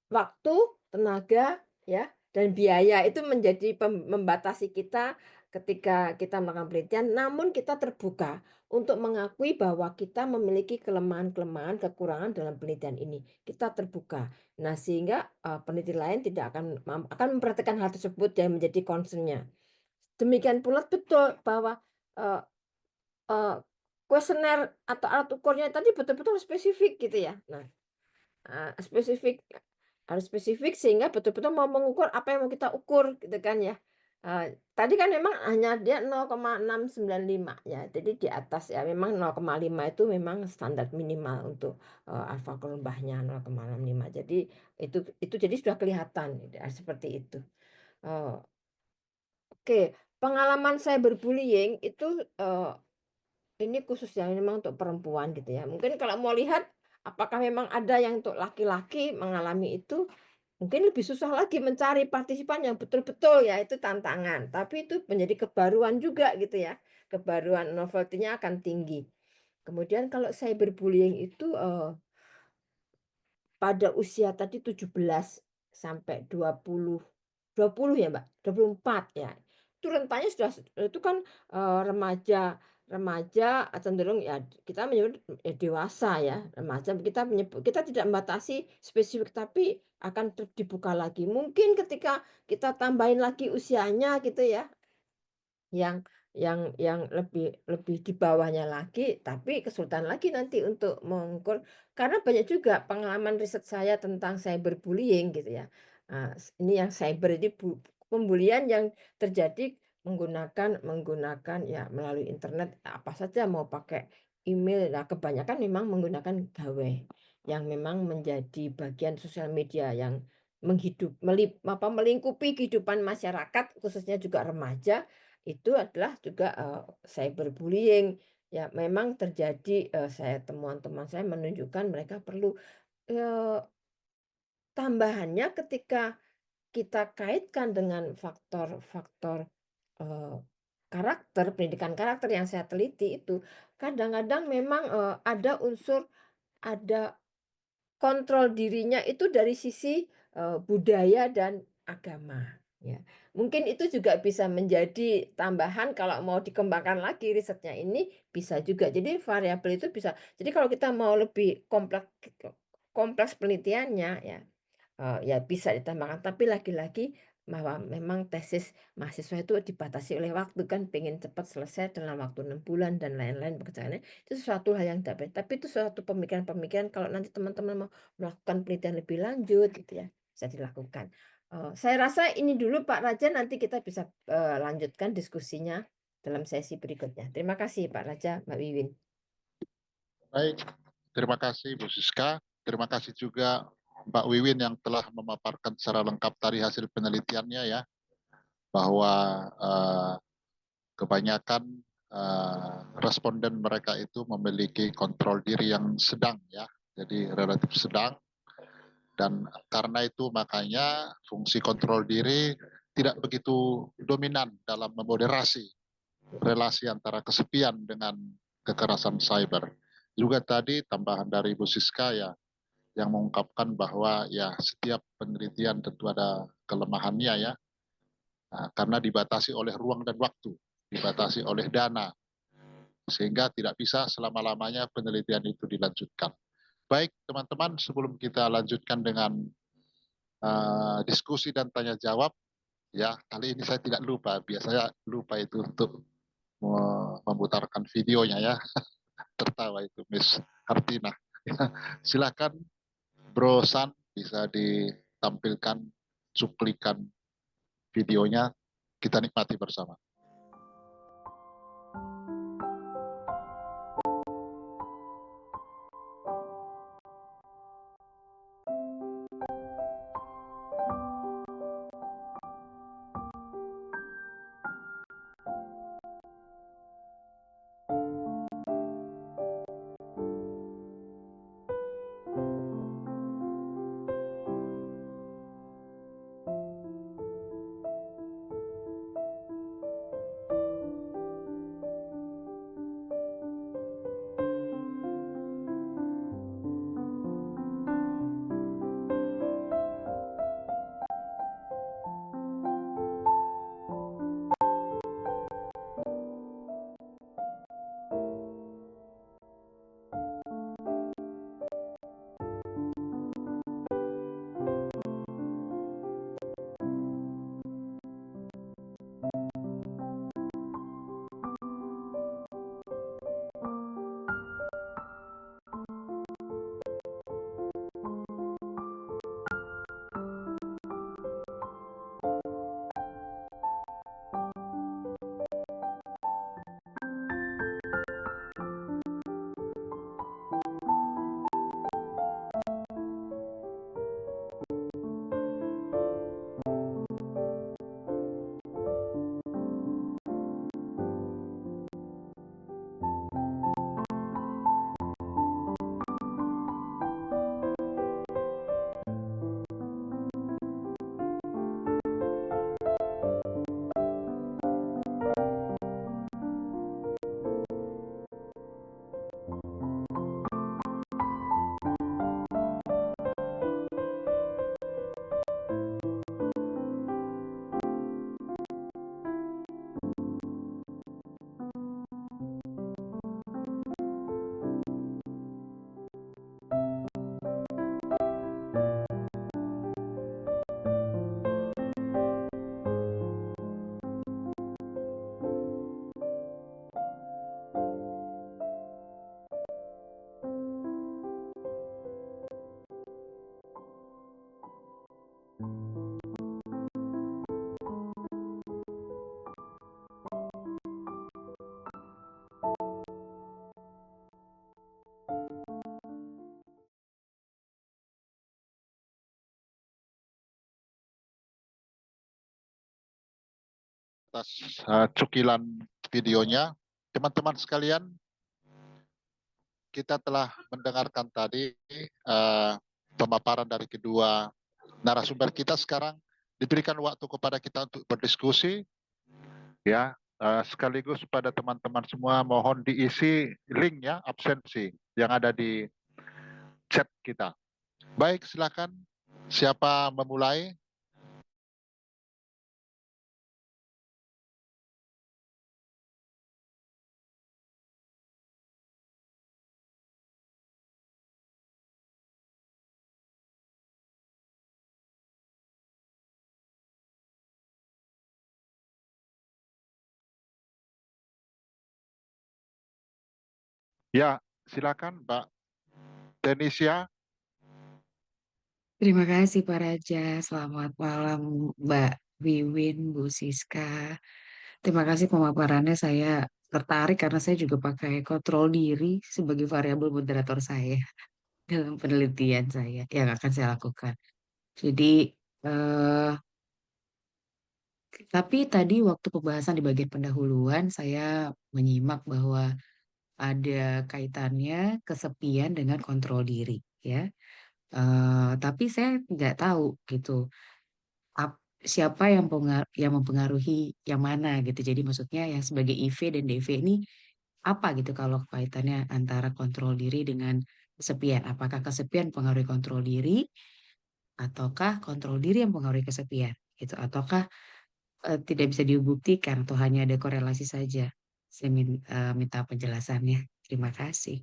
waktu, tenaga, ya, dan biaya itu menjadi membatasi kita ketika kita melakukan penelitian, namun kita terbuka untuk mengakui bahwa kita memiliki kelemahan-kelemahan, kekurangan dalam penelitian ini. Kita terbuka. Nah, sehingga peneliti lain tidak akan memperhatikan hal tersebut dan menjadi concern-nya. Demikian pula betul bahwa kuesioner atau alat ukurnya tadi betul-betul spesifik gitu ya. Nah, spesifik harus spesifik sehingga betul-betul mau mengukur apa yang mau kita ukur gitu kan ya. Tadi kan memang hanya dia 0,695 ya. Jadi di atas ya memang 0,5 itu memang standar minimal untuk alfa Krumbachnya 0,65. Jadi itu jadi sudah kelihatan ya, seperti itu. Oke, pengalaman saya berbullying itu ini khusus yang memang untuk perempuan gitu ya. Mungkin kalau mau lihat apakah memang ada yang untuk laki-laki mengalami itu, mungkin lebih susah lagi mencari partisipan yang betul-betul ya itu tantangan. Tapi itu menjadi kebaruan juga gitu ya. Kebaruan novelty-nya akan tinggi. Kemudian kalau cyberbullying itu pada usia tadi 17 sampai 20 ya Mbak, 24 ya. Itu rentannya sudah itu kan remaja remaja cenderung ya kita menyebut ya dewasa ya, remaja kita tidak membatasi spesifik tapi akan dibuka lagi. Mungkin ketika kita tambahin lagi usianya gitu ya, yang yang lebih lebih di bawahnya lagi, tapi kesulitan lagi nanti untuk mengukur karena banyak juga pengalaman riset saya tentang cyberbullying gitu ya. Ini yang cyber ini pembulian yang terjadi menggunakan ya melalui internet apa saja mau pakai email. Nah, kebanyakan memang menggunakan gawai yang memang menjadi bagian sosial media yang melingkupi kehidupan masyarakat khususnya juga remaja itu adalah juga cyberbullying. Ya memang terjadi, teman-teman saya menunjukkan mereka perlu, eee, tambahannya ketika kita kaitkan dengan faktor-faktor, eee, karakter, pendidikan karakter yang saya teliti itu, kadang-kadang memang, ada kontrol dirinya itu dari sisi, budaya dan agama, ya. Mungkin itu juga bisa menjadi tambahan kalau mau dikembangkan lagi risetnya ini, bisa juga. Jadi variabel itu bisa jadi kalau kita mau lebih kompleks penelitiannya ya, ya bisa ditambahkan, tapi lagi-lagi bahwa memang tesis mahasiswa itu dibatasi oleh waktu kan, pengen cepat selesai dalam waktu 6 bulan dan lain-lain pekerjaannya, itu sesuatu hal yang tidak baik. Tapi itu suatu pemikiran-pemikiran kalau nanti teman-teman mau melakukan penelitian lebih lanjut gitu ya, bisa dilakukan. Saya rasa ini dulu Pak Raja, nanti kita bisa, lanjutkan diskusinya dalam sesi berikutnya. Terima kasih Pak Raja, Mbak Wiwin. Baik, terima kasih Bu Siska. Terima kasih juga Mbak Wiwin yang telah memaparkan secara lengkap tadi hasil penelitiannya ya, bahwa kebanyakan responden mereka itu memiliki kontrol diri yang sedang ya, jadi relatif sedang. Dan karena itu makanya fungsi kontrol diri tidak begitu dominan dalam memoderasi relasi antara kesepian dengan kekerasan cyber. Juga tadi tambahan dari Bu Siska ya, yang mengungkapkan bahwa ya setiap penelitian tentu ada kelemahannya ya, karena dibatasi oleh ruang dan waktu, dibatasi oleh dana, sehingga tidak bisa selama-lamanya penelitian itu dilanjutkan. Baik teman-teman, sebelum kita lanjutkan dengan diskusi dan tanya jawab, ya kali ini saya tidak lupa, biasanya lupa itu untuk memutarkan videonya ya. Tertawa itu Miss Hartina. Silakan Bro San, bisa ditampilkan cuplikan videonya, kita nikmati bersama. Atas cukilan videonya. Teman-teman sekalian, kita telah mendengarkan tadi pemaparan dari kedua narasumber kita. Sekarang diberikan waktu kepada kita untuk berdiskusi, ya. Sekaligus pada teman-teman semua mohon diisi linknya absensi yang ada di chat kita. Baik, silakan. Siapa memulai? Ya, silakan Mbak Tenisia. Terima kasih Pak Raja. Selamat malam Mbak Wiwin, Bu Siska. Terima kasih pemaparannya. Saya tertarik karena saya juga pakai kontrol diri sebagai variabel moderator saya dalam penelitian saya yang akan saya lakukan. Jadi, tapi tadi waktu pembahasan di bagian pendahuluan saya menyimak bahwa ada kaitannya kesepian dengan kontrol diri, ya. Tapi saya nggak tahu gitu siapa yang mempengaruhi yang mana gitu. Jadi maksudnya yang sebagai IV dan DV ini apa gitu kalau kaitannya antara kontrol diri dengan kesepian? Apakah kesepian mempengaruhi kontrol diri ataukah kontrol diri yang mempengaruhi kesepian gitu? Ataukah tidak bisa dibuktikan atau hanya ada korelasi saja? Saya minta penjelasannya. Terima kasih.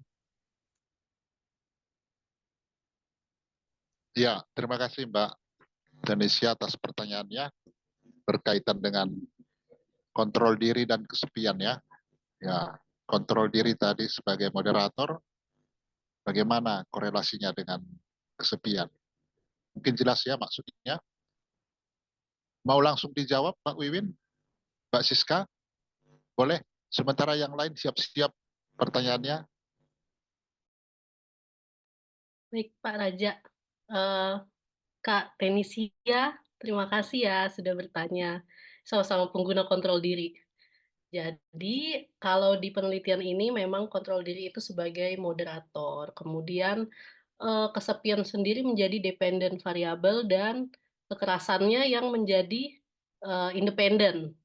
Ya, terima kasih Mbak Tenisia atas pertanyaannya berkaitan dengan kontrol diri dan kesepian, ya. Ya, kontrol diri tadi sebagai moderator, bagaimana korelasinya dengan kesepian? Mungkin jelas ya maksudnya. Mau langsung dijawab Pak Wiwin? Mbak Siska? Boleh? Sementara yang lain siap-siap pertanyaannya. Baik Pak Raja. Kak Tenisia, terima kasih ya sudah bertanya. Sama-sama pengguna kontrol diri. Jadi, kalau di penelitian ini memang kontrol diri itu sebagai moderator. Kemudian, kesepian sendiri menjadi dependent variable dan kekerasannya yang menjadi, independen.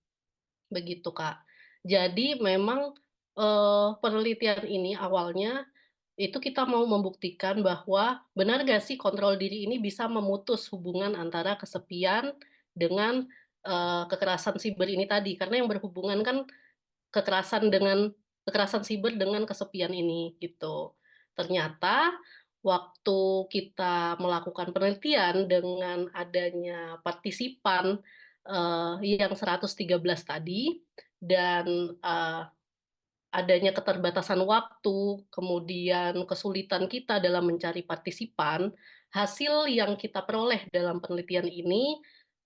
Begitu, Kak. Jadi memang, penelitian ini awalnya itu kita mau membuktikan bahwa benar nggak sih kontrol diri ini bisa memutus hubungan antara kesepian dengan, kekerasan siber ini tadi. Karena yang berhubungan kan kekerasan siber dengan kesepian ini, gitu. Ternyata waktu kita melakukan penelitian dengan adanya partisipan, yang 113 tadi dan, adanya keterbatasan waktu, kemudian kesulitan kita dalam mencari partisipan, hasil yang kita peroleh dalam penelitian ini,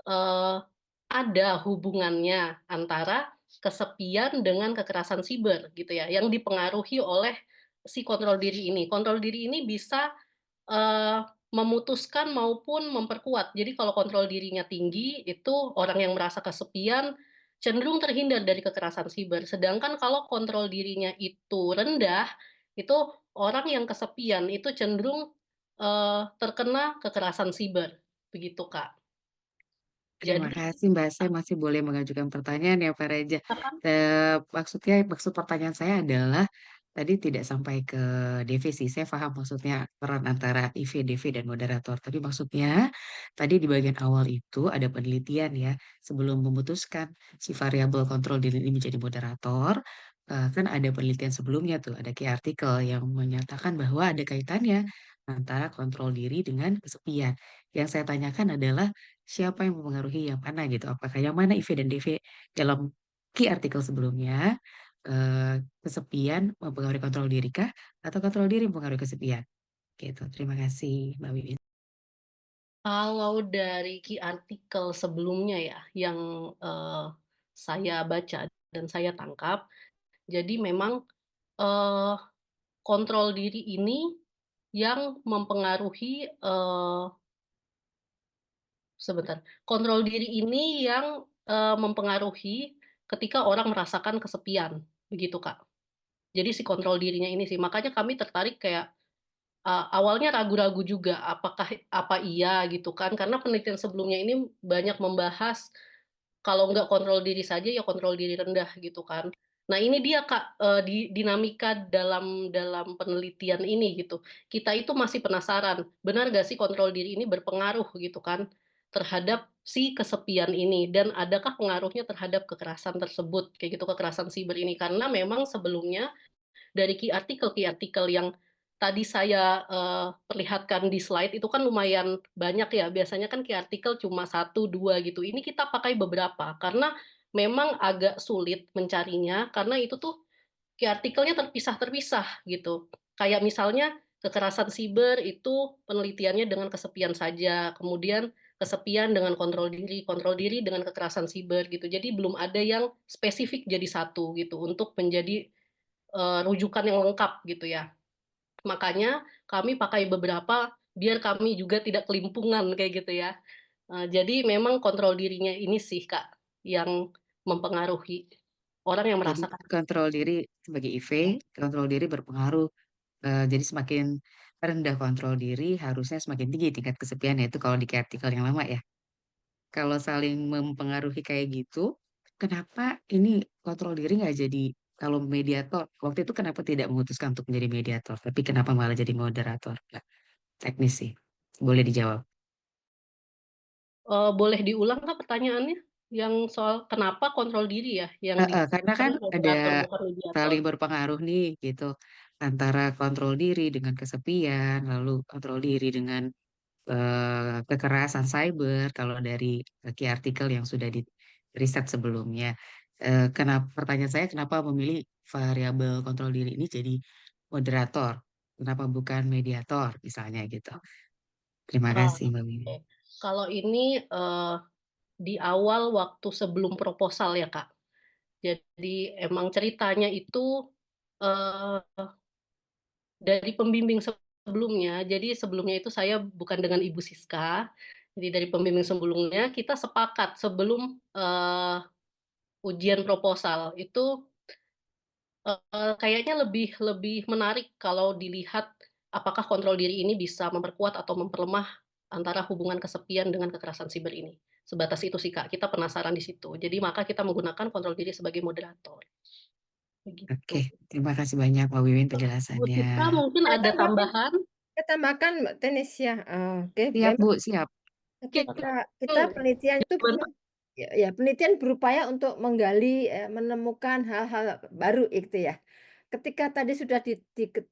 eee, ada hubungannya antara kesepian dengan kekerasan siber gitu ya, yang dipengaruhi oleh si kontrol diri ini. Kontrol diri ini bisa, memutuskan maupun memperkuat. Jadi kalau kontrol dirinya tinggi, itu orang yang merasa kesepian cenderung terhindar dari kekerasan siber. Sedangkan kalau kontrol dirinya itu rendah, itu orang yang kesepian itu cenderung, terkena kekerasan siber, begitu, Kak. Terima Jadi kasih Mbak, saya masih boleh mengajukan pertanyaan ya Pak Reza. Maksud pertanyaan saya adalah tadi tidak sampai ke DV sih, saya paham maksudnya peran antara IV, DV, dan moderator. Tapi maksudnya tadi di bagian awal itu ada penelitian ya, sebelum memutuskan si variabel kontrol diri ini menjadi moderator, kan ada penelitian sebelumnya tuh, ada key artikel yang menyatakan bahwa ada kaitannya antara kontrol diri dengan kesepian. Yang saya tanyakan adalah siapa yang mempengaruhi yang mana gitu? Apakah yang mana IV dan DV dalam key artikel sebelumnya, kesepian mempengaruhi kontrol diri kah? Atau kontrol diri mempengaruhi kesepian? Gitu. Terima kasih Mbak Wiwin. Kalau dari key artikel sebelumnya ya, yang saya baca dan saya tangkap, jadi memang eh, kontrol diri ini yang mempengaruhi sebentar, kontrol diri ini yang mempengaruhi ketika orang merasakan kesepian, begitu Kak. Jadi si kontrol dirinya ini sih, makanya kami tertarik kayak awalnya ragu-ragu juga apakah apa iya gitu kan, karena penelitian sebelumnya ini banyak membahas kalau nggak kontrol diri saja ya kontrol diri rendah gitu kan. Nah ini dia Kak, dinamika dalam dalam penelitian ini gitu. Kita itu masih penasaran, benar nggak sih kontrol diri ini berpengaruh gitu kan terhadap si kesepian ini dan adakah pengaruhnya terhadap kekerasan tersebut kayak gitu, kekerasan siber ini, karena memang sebelumnya dari key artikel yang tadi saya perlihatkan di slide itu kan lumayan banyak ya. Biasanya kan key artikel cuma 1, 2 gitu. Ini kita pakai beberapa karena memang agak sulit mencarinya karena itu tuh key artikelnya terpisah-terpisah gitu. Kayak misalnya kekerasan siber itu penelitiannya dengan kesepian saja, kemudian kesepian dengan kontrol diri dengan kekerasan siber gitu. Jadi belum ada yang spesifik jadi satu gitu untuk menjadi rujukan yang lengkap gitu ya. Makanya kami pakai beberapa biar kami juga tidak kelimpungan kayak gitu ya. Jadi memang kontrol dirinya ini sih Kak yang mempengaruhi orang yang Jadi merasakan. kontrol diri sebagai IV, kontrol diri berpengaruh. Jadi semakin rendah kontrol diri, harusnya semakin tinggi tingkat kesepian, yaitu kalau di artikel yang lama ya. Kalau saling mempengaruhi kayak gitu, kenapa ini kontrol diri nggak jadi kalau mediator? Waktu itu kenapa tidak memutuskan untuk menjadi mediator, tapi kenapa malah jadi moderator? Nggak, teknis sih. Boleh dijawab. Boleh diulang Kak pertanyaannya? Yang soal kenapa kontrol diri ya yang Karena kan dikatakan ada moderator bukan mediator. saling berpengaruh nih gitu antara kontrol diri dengan kesepian, lalu kontrol diri dengan kekerasan cyber kalau dari key artikel yang sudah di riset sebelumnya. Kenapa pertanyaan saya kenapa memilih variabel kontrol diri ini jadi moderator? Kenapa bukan mediator misalnya gitu? Terima Ah, kasih Mbak Mimi. oke. Kalau ini di awal waktu sebelum proposal ya Kak. Jadi emang ceritanya itu eh, dari pembimbing sebelumnya. Jadi sebelumnya itu saya bukan dengan Ibu Siska. Jadi dari pembimbing sebelumnya kita sepakat sebelum ujian proposal itu kayaknya lebih lebih menarik kalau dilihat apakah kontrol diri ini bisa memperkuat atau memperlemah antara hubungan kesepian dengan kekerasan siber ini. Sebatas itu sih Kak, kita penasaran di situ. Jadi maka kita menggunakan kontrol diri sebagai moderator. Begitu. Oke, terima kasih banyak Mbak Wiwin Bu penjelasannya. Siska mungkin Saya ada tambahkan, tambahan? saya tambahkan Mbak Tenis ya. Oke, Siap memang Bu, siap. kita penelitian itu ya penelitian berupaya untuk menggali, menemukan hal-hal baru itu ya. Ketika tadi sudah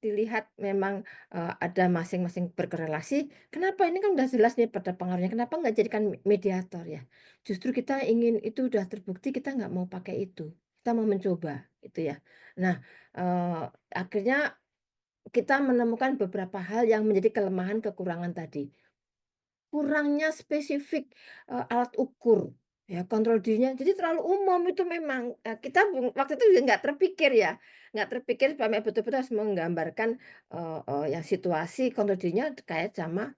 dilihat memang, ada masing-masing berkorelasi, kenapa ini kan udah jelas nih pada pengaruhnya, kenapa nggak jadikan mediator ya? Justru kita ingin itu udah terbukti kita nggak mau pakai itu, kita mau mencoba itu ya. Nah, akhirnya kita menemukan beberapa hal yang menjadi kelemahan kekurangan tadi. Kurangnya spesifik, alat ukur, ya kontrol dirinya, jadi terlalu umum itu memang, kita waktu itu juga nggak terpikir ya, nggak terpikir sampai betul-betul harus menggambarkan, yang situasi kontrol dirinya terkait sama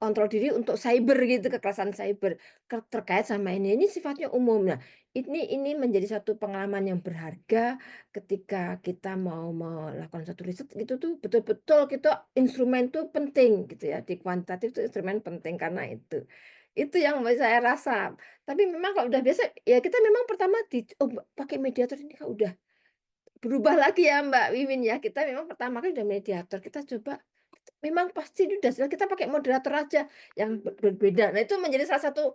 kontrol diri untuk cyber gitu, kekerasan cyber, terkait sama ini sifatnya umum. Nah, ini menjadi satu pengalaman yang berharga ketika kita mau melakukan satu riset gitu tuh, betul-betul kita instrumen tuh penting gitu ya, di kuantitatif itu instrumen penting karena itu. Itu yang saya rasa. Tapi memang kalau udah biasa, ya kita memang pertama pakai mediator ini kan udah berubah lagi ya Mbak Wiwin ya, kita memang pertama kali udah mediator, kita coba memang pasti udah jelas kita pakai moderator aja yang berbeda. Nah, itu menjadi salah satu,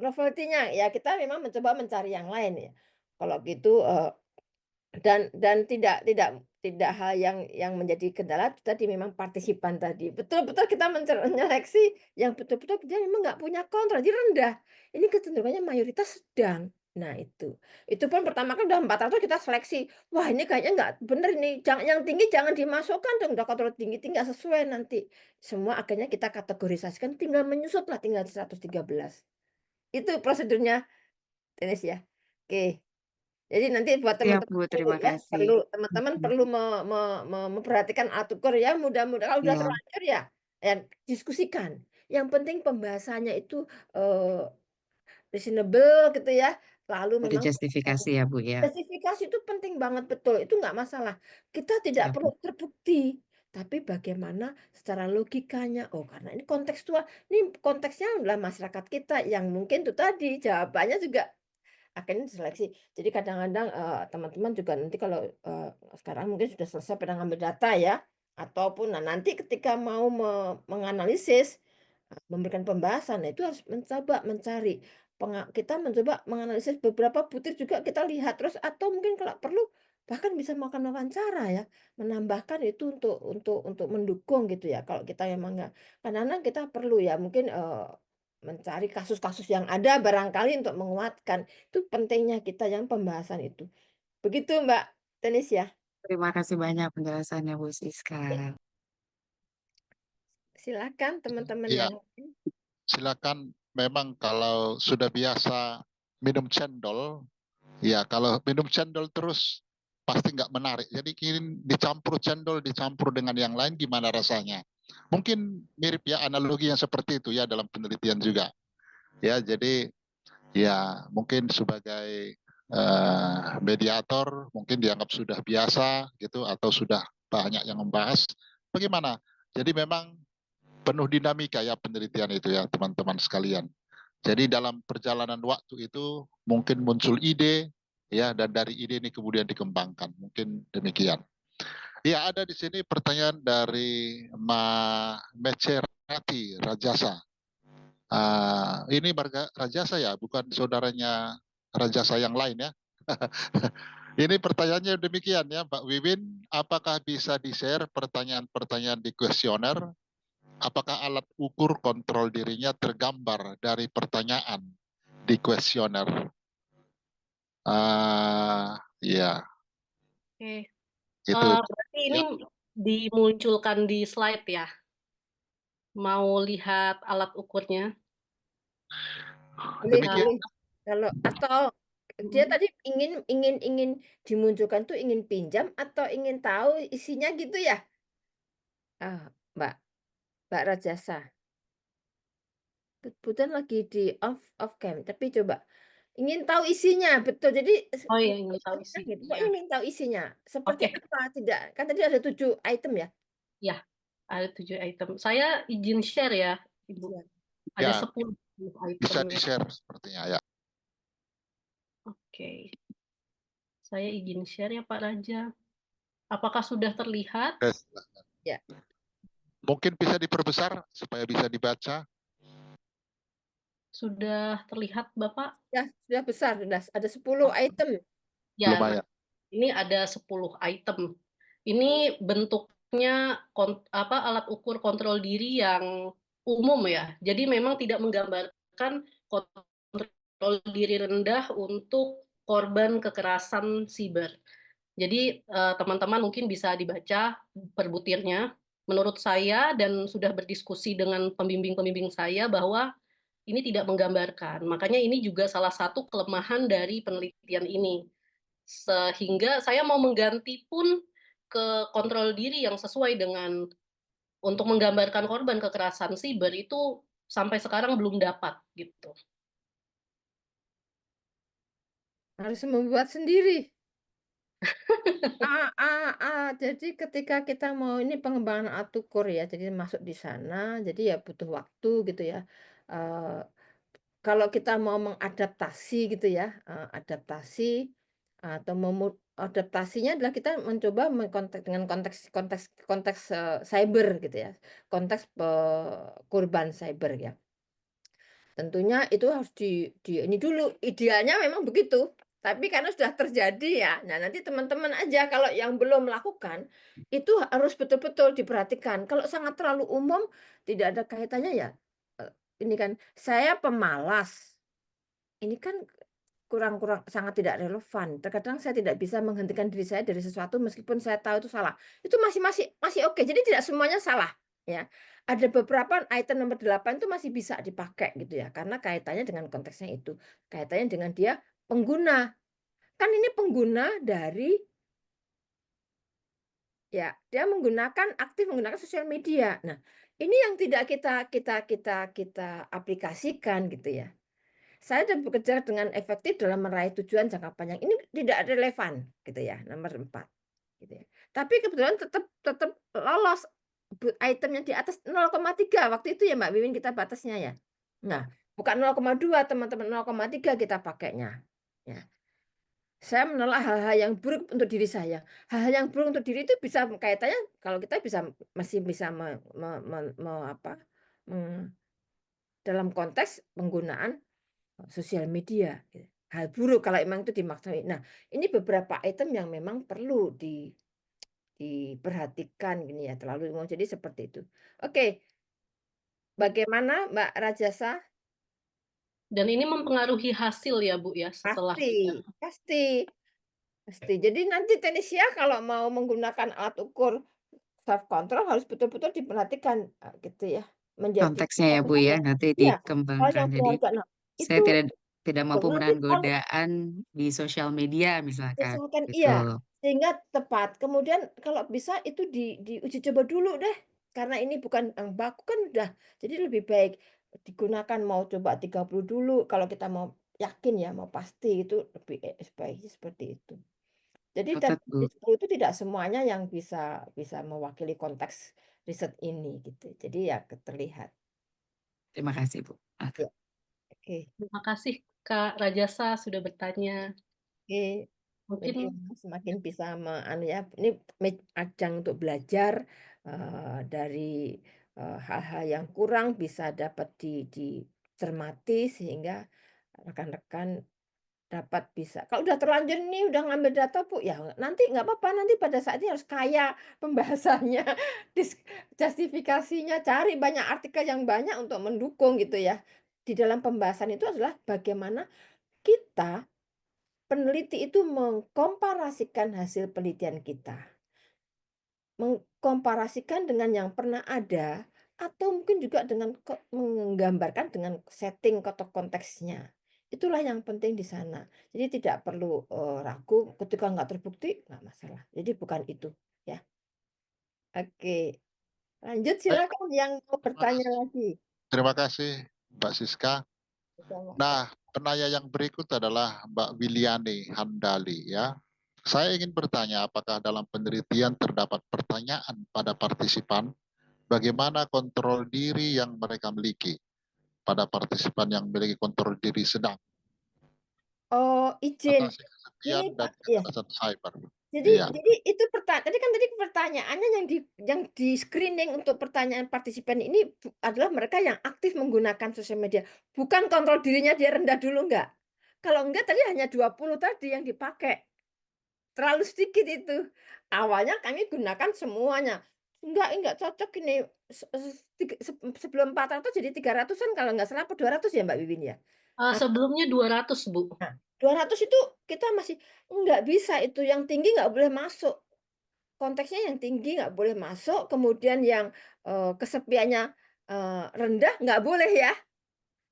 novelty-nya ya kita memang mencoba mencari yang lain ya. Kalau gitu, dan tidak hal yang menjadi kendala tadi memang partisipan tadi. Betul-betul kita menyeleksi yang betul-betul dia memang nggak punya kontrol, jadi rendah. Ini kecenderungannya mayoritas sedang. Nah itu pun pertama kan udah 400 kita seleksi. Wah ini kayaknya nggak bener nih, yang tinggi jangan dimasukkan dong, udah kontrol tinggi nggak sesuai nanti. Semua akhirnya kita kategorisasikan, tinggal menyusut lah, tinggal 113. Itu prosedurnya, Tenis ya. Oke. Jadi nanti buat Siap, teman-teman Bu. perlu Terima ya, kasih. teman-teman Mm-mm. perlu memperhatikan atur ya, mudah-mudahan kalau udah Iya, terlanjur ya diskusikan. Yang penting pembahasannya itu reasonable gitu ya. Lalu ada memang justifikasi ya, Bu ya. justifikasi itu penting banget, betul, itu nggak masalah. Kita tidak Siap, Bu. perlu terbukti, tapi bagaimana secara logikanya, oh karena ini kontekstual, ini konteksnya adalah masyarakat kita yang mungkin itu tadi jawabannya juga akhirnya diseleksi. Jadi kadang-kadang teman-teman juga nanti kalau sekarang mungkin sudah selesai pada ngambil data ya, ataupun nanti ketika mau menganalisis, memberikan pembahasan, nah itu harus mencoba mencari kita mencoba menganalisis beberapa butir juga kita lihat terus atau mungkin kalau perlu bahkan bisa melakukan wawancara ya, menambahkan itu untuk mendukung gitu ya. Kalau kita memang nggak kadang-kadang kita perlu ya mungkin mencari kasus-kasus yang ada barangkali untuk menguatkan. Itu pentingnya kita yang pembahasan itu. Begitu Mbak Tenis ya. Terima kasih banyak penjelasannya, Bu Siska. Ya, silakan teman-teman Iya, yang lain. silakan. Memang kalau sudah biasa minum cendol, ya kalau minum cendol terus pasti nggak menarik. Jadi kini dicampur cendol, dicampur dengan yang lain, gimana rasanya? Mungkin mirip ya analogi yang seperti itu ya dalam penelitian juga. Ya, jadi ya mungkin sebagai mediator mungkin dianggap sudah biasa gitu atau sudah banyak yang membahas. Bagaimana? Jadi memang penuh dinamika ya penelitian itu ya teman-teman sekalian. Jadi dalam perjalanan waktu itu mungkin muncul ide ya dan dari ide ini kemudian dikembangkan. Mungkin demikian. Ya ada di sini pertanyaan dari Mecerati Rajasa. Ini Marga Rajasa ya, bukan saudaranya Rajasa yang lain ya. Ini pertanyaannya demikian ya, Mbak Wiwin. Apakah bisa di-share pertanyaan-pertanyaan di kuesioner? Apakah alat ukur kontrol dirinya tergambar dari pertanyaan di kuesioner? Ya, Oke. itu. Berarti Ya, ini dimunculkan di slide ya? Mau lihat alat ukurnya? Boleh, demikian. boleh. Kalau atau dia tadi ingin dimunculkan tuh ingin pinjam atau ingin tahu isinya gitu ya? Mbak Rajasa. Kebetulan lagi di off cam, tapi coba ingin tahu isinya, betul. Jadi Oh iya, ingin tahu gitu. isinya. Ingin tahu isinya. Seperti Oke. apa? Tidak. Kan tadi ada 7 item ya? Ya, ada 7 item. Saya izin share ya, Ibu. Iya. Ada Ya, 10 bisa item. di-share sepertinya ya. Oke. Saya izin share ya Pak Raja. Apakah sudah terlihat? Oke, Ya. mungkin bisa diperbesar supaya bisa dibaca. Sudah terlihat Bapak? Ya, sudah besar, sudah ada 10 item. Ya, Lumayan. ini ada 10 item. Ini bentuknya alat ukur kontrol diri yang umum ya. Jadi memang tidak menggambarkan kontrol diri rendah untuk korban kekerasan siber. Jadi teman-teman mungkin bisa dibaca per butirnya. Menurut saya dan sudah berdiskusi dengan pembimbing-pembimbing saya bahwa ini tidak menggambarkan. Makanya ini juga salah satu kelemahan dari penelitian ini. Sehingga saya mau mengganti pun ke kontrol diri yang sesuai dengan untuk menggambarkan korban kekerasan siber itu sampai sekarang belum dapat gitu. Harus membuat sendiri. Jadi ketika kita mau ini pengembangan alat ukur ya, jadi masuk di sana, jadi ya butuh waktu gitu ya. Eh, Kalau kita mau mengadaptasi gitu ya, adaptasi atau adaptasinya adalah kita mencoba dengan konteks cyber gitu ya, konteks korban cyber ya. Tentunya itu harus ini dulu, idealnya memang begitu. Tapi karena sudah terjadi ya, nah nanti teman-teman aja kalau yang belum melakukan, itu harus betul-betul diperhatikan. Kalau sangat terlalu umum, tidak ada kaitannya ya, ini kan, saya pemalas. Ini kan kurang sangat tidak relevan. Terkadang saya tidak bisa menghentikan diri saya dari sesuatu meskipun saya tahu itu salah. Itu masih oke. Jadi tidak semuanya salah, ya. Ada beberapa item nomor 8 itu masih bisa dipakai gitu ya, karena kaitannya dengan konteksnya itu. Kaitannya dengan dia pengguna. Kan ini pengguna dari ya, dia aktif menggunakan sosial media. Nah, ini yang tidak kita aplikasikan gitu ya. Saya sudah bekerja dengan efektif dalam meraih tujuan jangka panjang. Ini tidak relevan gitu ya, nomor 4 gitu ya. Tapi kebetulan tetap lolos itemnya di atas 0,3 waktu itu ya Mbak Wiwin kita batasnya ya. Nah, bukan 0,2 teman-teman, 0,3 kita pakainya. Ya. Saya menolak hal-hal yang buruk untuk diri saya. Hal-hal yang buruk untuk diri itu bisa kaitannya kalau kita masih bisa dalam konteks penggunaan sosial media, gitu. Hal buruk kalau emang itu dimaksud. Nah, ini beberapa item yang memang perlu diperhatikan gini ya, terlalu mau jadi seperti itu. Oke, bagaimana Mbak Rajasa? Dan ini mempengaruhi hasil ya Bu ya setelah Pasti, pasti. Jadi nanti teknisia kalau mau menggunakan alat ukur self control harus betul-betul diperhatikan gitu ya. Menjadi Konteksnya ya Bu ya, nanti iya, hal yang dikembangkan. Jadi berharga. Nah, saya itu tidak mampu nanti menahan kalau godaan di sosial media misalkan. misalkan Gitu. iya, sehingga tepat. Kemudian kalau bisa itu diuji coba dulu deh. Karena ini bukan yang baku kan udah. Jadi lebih baik digunakan mau coba 30 dulu kalau kita mau yakin ya, mau pasti itu lebih sebaiknya seperti itu. Jadi Catat Bu. 10 itu tidak semuanya yang bisa mewakili konteks riset ini gitu. Jadi ya terlihat. Terima kasih Bu. Ya, oke. Terima kasih Kak Rajasa sudah bertanya. Oke. Jadi Mungkin semakin bisa ya, ini ajang untuk belajar dari hal-hal yang kurang bisa dapat dicermati sehingga rekan-rekan dapat bisa. Kalau udah terlanjur nih udah ngambil data Bu, ya nanti nggak apa-apa, nanti pada saat ini harus kaya pembahasannya, justifikasinya, cari banyak artikel yang banyak untuk mendukung gitu ya. Di dalam pembahasan itu adalah bagaimana kita peneliti itu mengkomparasikan hasil penelitian kita. Mengkomparasikan dengan yang pernah ada atau mungkin juga dengan menggambarkan dengan setting atau konteksnya. Itulah yang penting di sana. Jadi tidak perlu ragu ketika nggak terbukti nggak masalah. Jadi bukan itu ya. Oke, lanjut Baik, silakan yang mau bertanya lagi. terima kasih Mbak Siska. Nah, penanya yang berikut adalah Mbak Wiliani Handali ya. Saya ingin bertanya apakah dalam penelitian terdapat pertanyaan pada partisipan bagaimana kontrol diri yang mereka miliki pada partisipan yang memiliki kontrol diri sedang, Oh, izin. atasi kesepian Ini dan Pak, ya. kekerasan cyber. Jadi Iya. itu tadi pertanyaannya yang di screening untuk pertanyaan partisipan ini adalah mereka yang aktif menggunakan sosial media. Bukan kontrol dirinya dia rendah dulu enggak. Kalau enggak tadi hanya 20 tadi yang dipakai. Terlalu sedikit itu. Awalnya kami gunakan semuanya. Enggak cocok ini sebelum 400 jadi 300-an kalau enggak salah, apa 200 ya Mbak Wiwin ya? sebelumnya 200 Bu. Nah, 200 itu kita masih enggak bisa itu, yang tinggi enggak boleh masuk. Konteksnya yang tinggi nggak boleh masuk, kemudian yang, kesepiannya, rendah nggak boleh ya,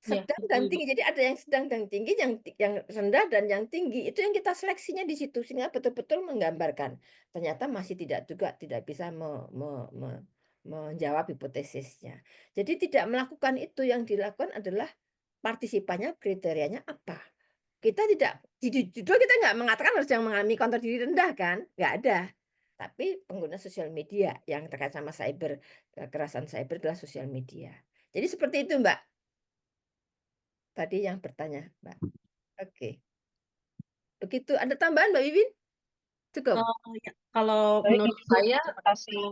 Ya, sedang betul dan Ibu. tinggi. Jadi ada yang sedang dan tinggi, yang rendah dan yang tinggi. Itu yang kita seleksinya di situ, sehingga betul-betul menggambarkan. Ternyata masih tidak bisa menjawab hipotesisnya. Jadi tidak melakukan itu, yang dilakukan adalah partisipannya kriterianya apa. Kita tidak di judul kita nggak mengatakan harus yang mengalami kontrol diri rendah kan, nggak ada. Tapi pengguna sosial media yang terkait sama kekerasan cyber adalah sosial media. Jadi seperti itu Mbak, tadi yang bertanya Mbak. Oke. Begitu, ada tambahan Mbak Wiwin? Cukup? Ya, kalau Baik, menurut Ibu. saya Terima kasih.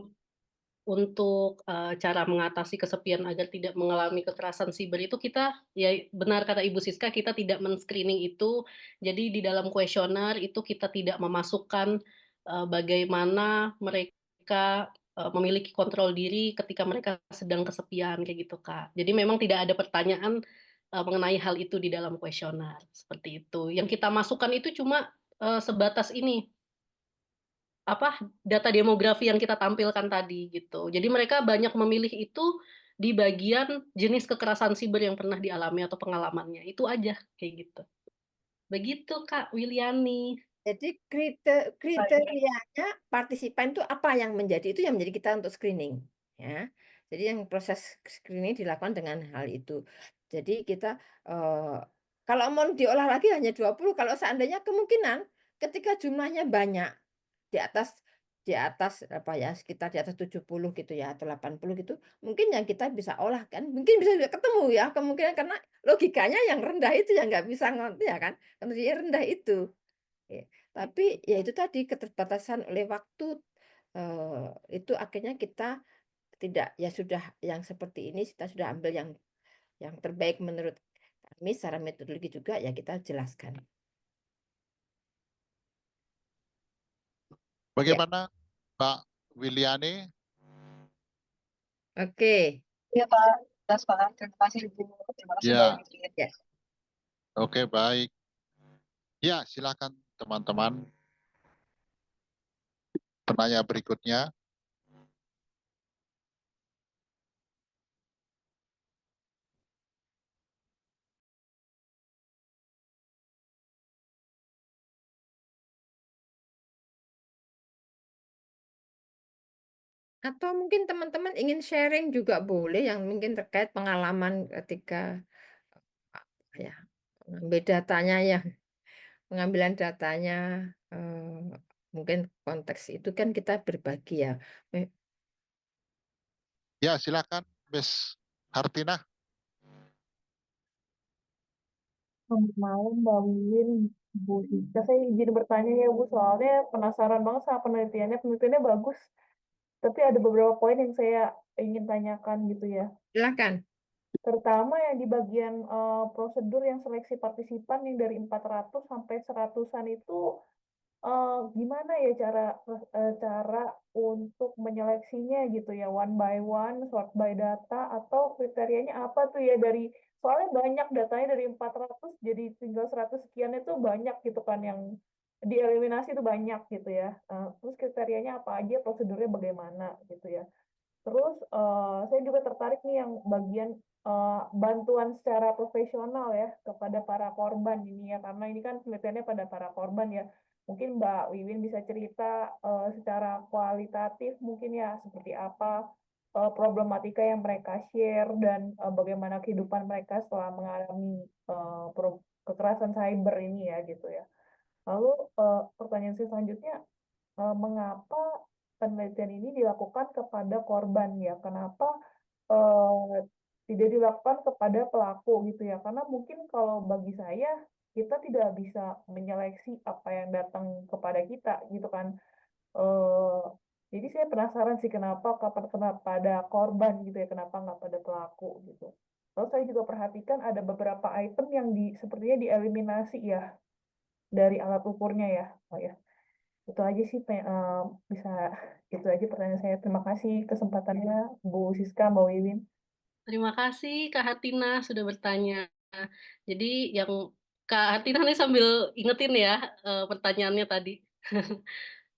untuk cara mengatasi kesepian agar tidak mengalami kekerasan siber itu kita ya benar kata Ibu Siska, kita tidak men-screening itu. Jadi di dalam kuesioner itu kita tidak memasukkan bagaimana mereka memiliki kontrol diri ketika mereka sedang kesepian kayak gitu Kak. Jadi memang tidak ada pertanyaan mengenai hal itu di dalam kuesioner, seperti itu. Yang kita masukkan itu cuma sebatas ini, data demografi yang kita tampilkan tadi gitu. Jadi mereka banyak memilih itu di bagian jenis kekerasan siber yang pernah dialami atau pengalamannya. Itu aja kayak gitu. Begitu Kak Wiliani. Jadi kriterianya partisipan itu apa yang menjadi itu yang menjadi kita untuk screening, ya. Jadi yang proses screening dilakukan dengan hal itu. Jadi kita kalau mau diolah lagi hanya 20, kalau seandainya kemungkinan ketika jumlahnya banyak di atas apa ya, sekitar di atas 70 gitu ya atau 80 gitu, mungkin yang kita bisa olah kan, mungkin bisa juga ketemu ya kemungkinan karena logikanya yang rendah itu yang nggak bisa ya kan, karena rendah itu. Ya, tapi ya itu tadi keterbatasan oleh waktu, itu akhirnya kita tidak ya sudah yang seperti ini kita sudah ambil yang terbaik menurut kami secara metodologi juga ya kita jelaskan. Ya, Bagaimana Mbak Wiliani? oke. Iya Pak, jelas Pak. Terima kasih Ibu. Terima kasih Ya, Mbak Yudin. Ya. oke baik. Ya, silakan teman-teman penanya berikutnya. Atau mungkin teman-teman ingin sharing juga boleh yang mungkin terkait pengalaman ketika apa ya, mengambil datanya ya, pengambilan datanya, mungkin konteks itu kan kita berbagi ya. Ya, silakan Miss Hartina. Selamat malam Mbak Wiwin, Bu Sika. Saya izin bertanya ya Bu, soalnya penasaran banget sama penelitiannya. Penelitiannya bagus, tapi ada beberapa poin yang saya ingin tanyakan gitu ya. Silakan. Terutama yang di bagian prosedur yang seleksi partisipan yang dari 400 sampai 100-an itu gimana ya cara untuk menyeleksinya gitu ya, one by one, sort by data, atau kriterianya apa tuh ya soalnya banyak datanya dari 400 jadi tinggal 100 sekian itu banyak gitu kan yang dieliminasi itu banyak gitu ya. Terus kriterianya apa aja, prosedurnya bagaimana gitu ya. Terus saya juga tertarik nih yang bagian bantuan secara profesional ya kepada para korban ini ya, karena ini kan penelitiannya pada para korban ya. Mungkin Mbak Wiwin bisa cerita secara kualitatif mungkin ya seperti apa problematika yang mereka share dan bagaimana kehidupan mereka setelah mengalami kekerasan cyber ini ya gitu ya. Lalu pertanyaan saya selanjutnya, mengapa penelitian ini dilakukan kepada korban ya? Kenapa tidak dilakukan kepada pelaku gitu ya? Karena mungkin kalau bagi saya kita tidak bisa menyeleksi apa yang datang kepada kita gitu kan. Eh, jadi saya penasaran sih kenapa pada korban gitu ya, kenapa nggak pada pelaku gitu. Terus saya juga perhatikan ada beberapa item yang sepertinya dieliminasi ya dari alat ukurnya ya. Oh ya, itu aja sih bisa itu aja pertanyaan saya. Terima kasih kesempatannya Bu Siska, Mbak Wiwin. Terima kasih Kak Hartina sudah bertanya. Jadi yang Kak Hartina nih sambil ingetin ya pertanyaannya tadi.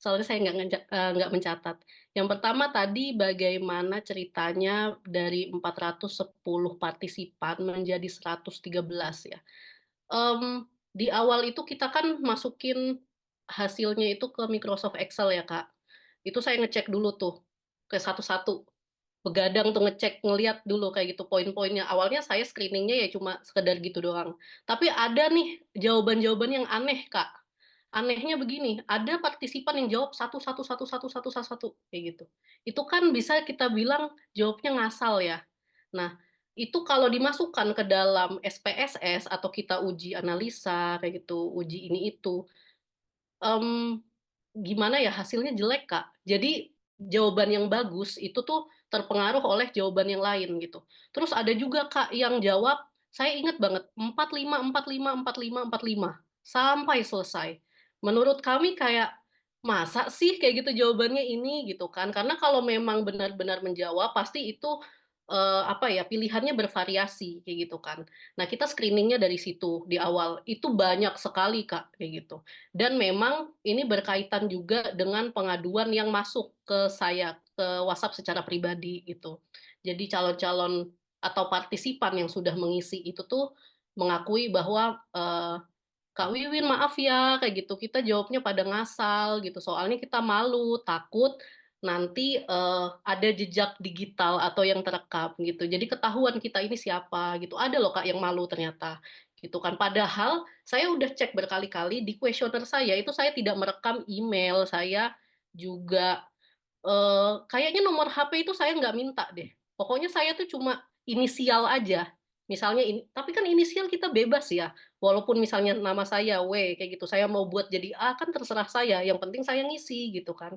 Soalnya saya nggak mencatat. Yang pertama tadi bagaimana ceritanya dari 410 partisipan menjadi 113 ya. Di awal itu kita kan masukin hasilnya itu ke Microsoft Excel ya Kak. Itu saya ngecek dulu tuh ke satu-satu. Begadang tuh ngecek, ngeliat dulu kayak gitu poin-poinnya. Awalnya saya screeningnya ya cuma sekedar gitu doang. Tapi ada nih jawaban-jawaban yang aneh, Kak. Anehnya begini, ada partisipan yang jawab satu kayak gitu. Itu kan bisa kita bilang jawabnya ngasal ya. Nah, itu kalau dimasukkan ke dalam SPSS atau kita uji analisa kayak gitu, uji ini itu, em, gimana ya hasilnya jelek Kak. Jadi jawaban yang bagus itu tuh terpengaruh oleh jawaban yang lain gitu. Terus ada juga Kak yang jawab, saya ingat banget 45 sampai selesai. Menurut kami kayak masa sih kayak gitu jawabannya ini gitu kan. Karena kalau memang benar-benar menjawab pasti itu apa ya, pilihannya bervariasi kayak gitu kan. Nah, kita screening-nya dari situ di awal. Itu banyak sekali, Kak, kayak gitu. Dan memang ini berkaitan juga dengan pengaduan yang masuk ke saya, ke WhatsApp secara pribadi gitu. Jadi calon-calon atau partisipan yang sudah mengisi itu tuh mengakui bahwa, Kak Wiwin maaf ya kayak gitu, kita jawabnya pada ngasal gitu, soalnya kita malu, takut nanti, ada jejak digital atau yang terekam gitu, jadi ketahuan kita ini siapa gitu. Ada loh Kak yang malu ternyata, gitu kan. Padahal saya udah cek berkali-kali di kuesioner saya, itu saya tidak merekam email, saya juga, kayaknya nomor HP itu saya nggak minta deh. Pokoknya saya tuh cuma inisial aja, misalnya ini tapi kan inisial kita bebas ya. Walaupun misalnya nama saya W kayak gitu, saya mau buat jadi A kan terserah saya, yang penting saya ngisi gitu kan.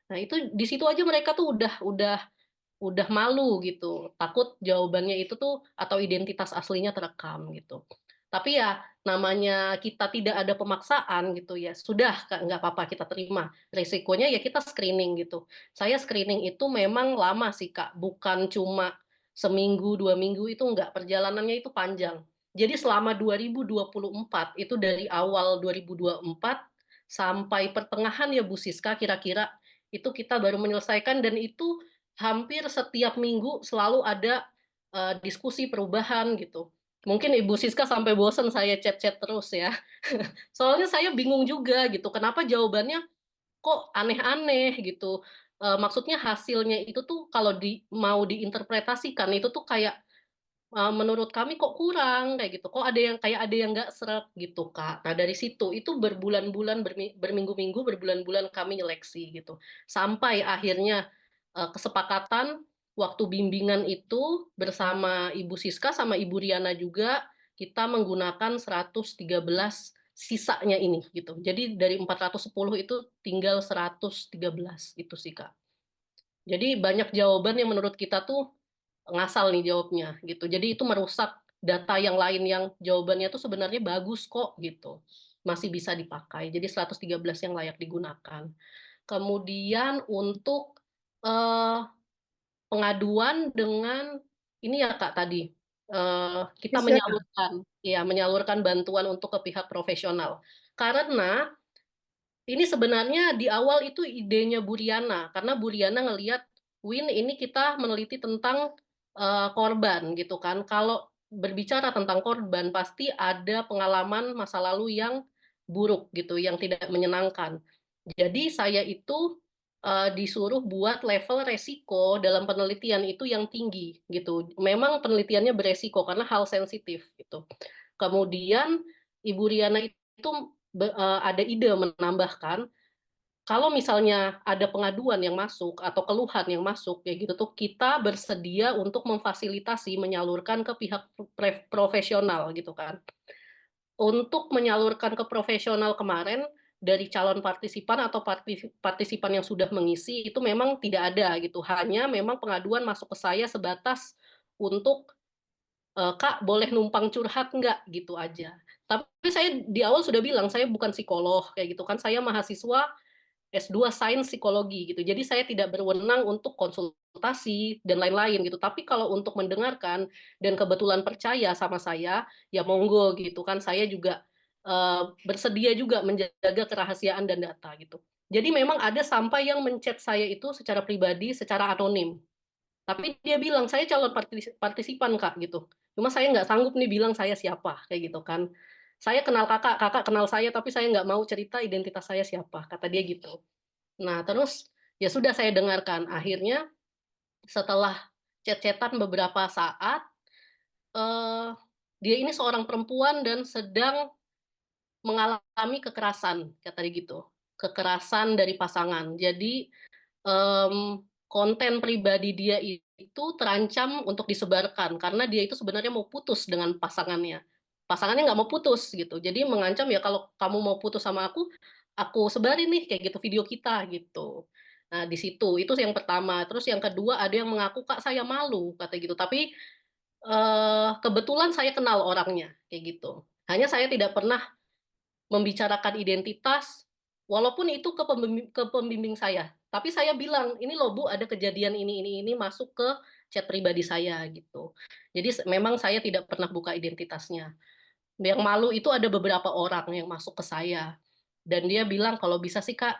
Nah itu di situ aja mereka tuh udah malu gitu, takut jawabannya itu tuh atau identitas aslinya terekam gitu. Tapi ya namanya kita tidak ada pemaksaan gitu ya, sudah Kak, nggak apa-apa kita terima. Resikonya ya kita screening gitu. Saya screening itu memang lama sih Kak, bukan cuma seminggu, 2 minggu itu enggak, perjalanannya itu panjang. Jadi selama 2024, itu dari awal 2024 sampai pertengahan ya Bu Siska kira-kira, itu kita baru menyelesaikan dan itu hampir setiap minggu selalu ada, diskusi perubahan gitu. Mungkin Ibu Siska sampai bosen saya chat-chat terus ya. Soalnya saya bingung juga gitu, kenapa jawabannya kok aneh-aneh gitu. Maksudnya hasilnya itu tuh kalau mau diinterpretasikan itu tuh kayak, menurut kami kok kurang kayak gitu, kok ada yang kayak ada yang nggak sreg gitu, Kak. Nah dari situ, itu berbulan-bulan, berminggu-minggu, berbulan-bulan kami nyeleksi gitu. Sampai akhirnya, kesepakatan waktu bimbingan itu bersama Ibu Siska sama Ibu Riana juga, kita menggunakan 113 sisanya ini gitu. Jadi dari 410 itu tinggal 113 itu sih, Kak. Jadi banyak jawaban yang menurut kita tuh ngasal nih jawabnya gitu. Jadi itu merusak data yang lain yang jawabannya tuh sebenarnya bagus kok gitu. Masih bisa dipakai. Jadi 113 yang layak digunakan. Kemudian untuk eh, pengaduan dengan ini ya Kak tadi kita Silakan. menyalurkan bantuan untuk ke pihak profesional. Karena ini sebenarnya di awal itu idenya Bu Riana, karena Bu Riana ngelihat, Win ini kita meneliti tentang korban gitu kan. Kalau berbicara tentang korban pasti ada pengalaman masa lalu yang buruk gitu, yang tidak menyenangkan. Jadi saya itu disuruh buat level resiko dalam penelitian itu yang tinggi gitu. Memang penelitiannya beresiko karena hal sensitif gitu. Kemudian Ibu Riana itu ada ide menambahkan, kalau misalnya ada pengaduan yang masuk atau keluhan yang masuk kayak gitu tuh kita bersedia untuk memfasilitasi menyalurkan ke pihak profesional gitu kan. Untuk menyalurkan ke profesional kemarin dari calon partisipan atau partisipan yang sudah mengisi itu memang tidak ada gitu. Hanya memang pengaduan masuk ke saya sebatas untuk Kak boleh numpang curhat nggak gitu aja. Tapi saya di awal sudah bilang saya bukan psikolog kayak gitu kan. Saya mahasiswa S2 Sains Psikologi gitu. Jadi saya tidak berwenang untuk konsultasi dan lain-lain gitu. Tapi kalau untuk mendengarkan dan kebetulan percaya sama saya, ya monggo gitu kan. Saya juga bersedia juga menjaga kerahasiaan dan data gitu. Jadi memang ada sampai yang menchat saya itu secara pribadi, secara anonim. Tapi dia bilang saya calon partisipan Kak gitu. Cuma saya nggak sanggup nih bilang saya siapa kayak gitu kan. Saya kenal kakak, kakak kenal saya, tapi saya nggak mau cerita identitas saya siapa, kata dia gitu. Nah, terus ya sudah saya dengarkan. Akhirnya setelah chat-chatan beberapa saat, eh, dia ini seorang perempuan dan sedang mengalami kekerasan, kata dia gitu. Kekerasan dari pasangan. Jadi konten pribadi dia itu terancam untuk disebarkan karena dia itu sebenarnya mau putus dengan pasangannya. Pasangannya nggak mau putus gitu. Jadi mengancam ya kalau kamu mau putus sama aku sebarin nih kayak gitu video kita gitu. Nah, di situ itu yang pertama. Terus yang kedua ada yang mengaku Kak saya malu kata gitu. Tapi kebetulan saya kenal orangnya kayak gitu. Hanya saya tidak pernah membicarakan identitas, walaupun itu ke pembimbing saya. Tapi saya bilang, ini loh Bu, ada kejadian ini masuk ke chat pribadi saya gitu. Jadi memang saya tidak pernah buka identitasnya. Yang malu itu ada beberapa orang yang masuk ke saya dan dia bilang kalau bisa sih Kak,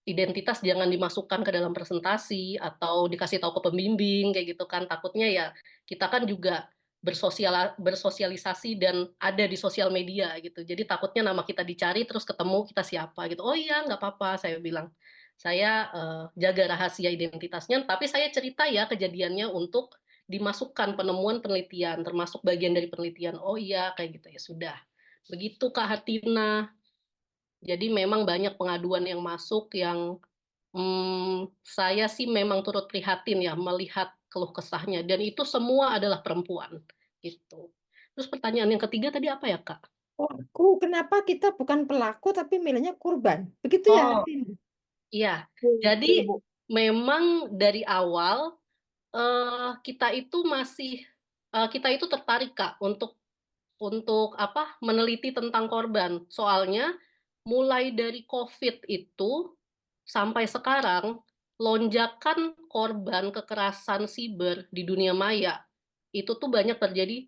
identitas jangan dimasukkan ke dalam presentasi atau dikasih tahu ke pembimbing kayak gitu kan. Takutnya ya kita kan juga bersosialisasi dan ada di sosial media gitu. Jadi takutnya nama kita dicari terus ketemu kita siapa gitu. Oh iya nggak apa-apa saya bilang. Saya jaga rahasia identitasnya, tapi saya cerita ya kejadiannya untuk dimasukkan penemuan penelitian, termasuk bagian dari penelitian. Oh iya kayak gitu ya sudah. Begitu Kak Hartina. Jadi memang banyak pengaduan yang masuk yang saya sih memang turut prihatin ya melihat keluh kesahnya dan itu semua adalah perempuan gitu. Terus pertanyaan yang ketiga tadi apa ya Kak? Pelaku, kenapa kita bukan pelaku tapi milihnya korban? Begitu ya, Oh Hartin? iya, Betul, jadi Bu. memang dari awal kita itu masih kita itu tertarik Kak untuk apa meneliti tentang korban. Soalnya mulai dari COVID itu sampai sekarang lonjakan korban kekerasan siber di dunia maya itu tuh banyak terjadi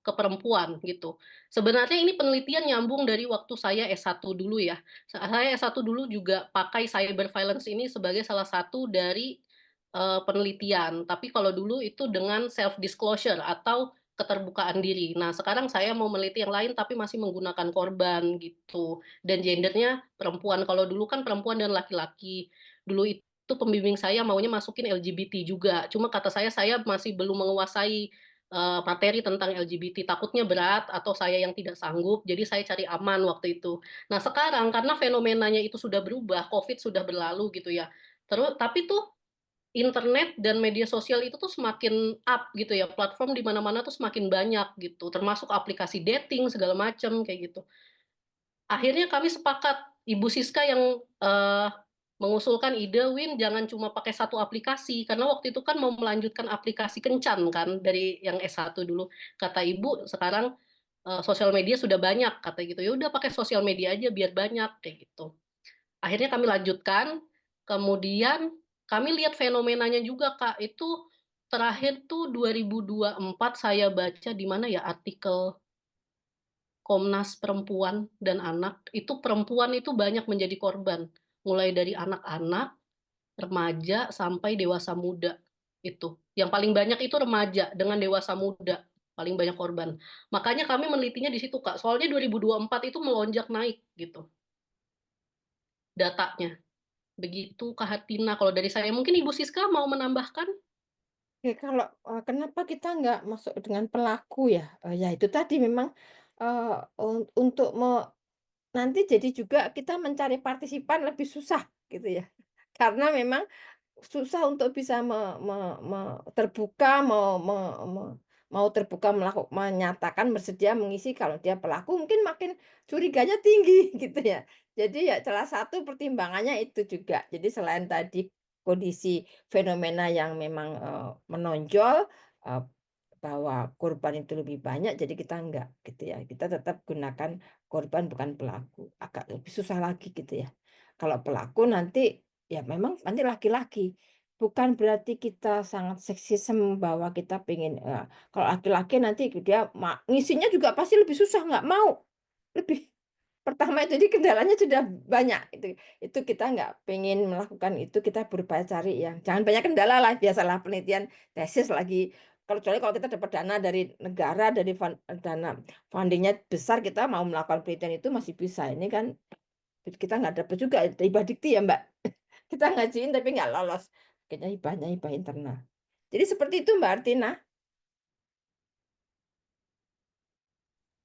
ke perempuan gitu. Sebenarnya ini penelitian nyambung dari waktu saya S1 dulu ya. Saya S1 dulu juga pakai cyber violence ini sebagai salah satu dari penelitian. Tapi kalau dulu itu dengan self disclosure atau keterbukaan diri. Nah, sekarang saya mau meneliti yang lain tapi masih menggunakan korban gitu. Dan gendernya perempuan. Kalau dulu kan perempuan dan laki-laki. Dulu itu pembimbing saya maunya masukin LGBT juga. Cuma kata saya masih belum menguasai materi tentang LGBT, takutnya berat atau saya yang tidak sanggup, jadi saya cari aman waktu itu. Nah sekarang karena fenomenanya itu sudah berubah, COVID sudah berlalu gitu ya, terus tapi tuh internet dan media sosial itu tuh semakin up gitu ya, platform di mana-mana tuh semakin banyak gitu, termasuk aplikasi dating segala macam kayak gitu. Akhirnya kami sepakat, Ibu Siska yang mengusulkan ide, Win jangan cuma pakai satu aplikasi, karena waktu itu kan mau melanjutkan aplikasi Kencan kan, dari yang S1 dulu. Kata Ibu, sekarang sosial media sudah banyak, kata gitu. Ya udah pakai sosial media aja biar banyak, kayak gitu. Akhirnya kami lanjutkan, kemudian kami lihat fenomenanya juga, Kak. Itu terakhir tuh 2024 saya baca di mana ya artikel Komnas Perempuan dan Anak, itu perempuan itu banyak menjadi korban, mulai dari anak-anak, remaja, sampai dewasa muda, itu. Yang paling banyak itu remaja dengan dewasa muda, paling banyak korban. Makanya kami menelitinya di situ, Kak. Soalnya 2024 itu melonjak naik gitu datanya. Begitu Kak Hartina, kalau dari saya. Mungkin Ibu Siska mau menambahkan? Oke, kalau kenapa kita nggak masuk dengan pelaku ya? Ya itu tadi memang untuk nanti jadi juga kita mencari partisipan lebih susah gitu ya. Karena memang susah untuk bisa terbuka mau terbuka menyatakan bersedia mengisi kalau dia pelaku mungkin makin curiganya tinggi gitu ya. Jadi ya salah satu pertimbangannya itu juga. Jadi selain tadi kondisi fenomena yang memang menonjol eh, bahwa korban itu lebih banyak, jadi kita enggak gitu ya. Kita tetap gunakan korban bukan pelaku. Agak lebih susah lagi gitu ya. Kalau pelaku nanti ya memang nanti laki-laki. Bukan berarti kita sangat seksisme bahwa kita pengen kalau laki-laki nanti dia ngisinya juga pasti lebih susah, nggak mau. Lebih pertama itu jadi kendalanya sudah banyak itu kita nggak pengen melakukan itu kita berupaya cari yang jangan banyak kendala lah biasalah penelitian tesis lagi kecuali kalau kita dapat dana dari negara dari dana fundingnya besar kita mau melakukan penelitian itu masih bisa ini kan kita nggak dapat juga hibah dikti ya Mbak kita ngajuin tapi nggak lolos kayaknya hibahnya hibah internal jadi seperti itu Mbak Artina.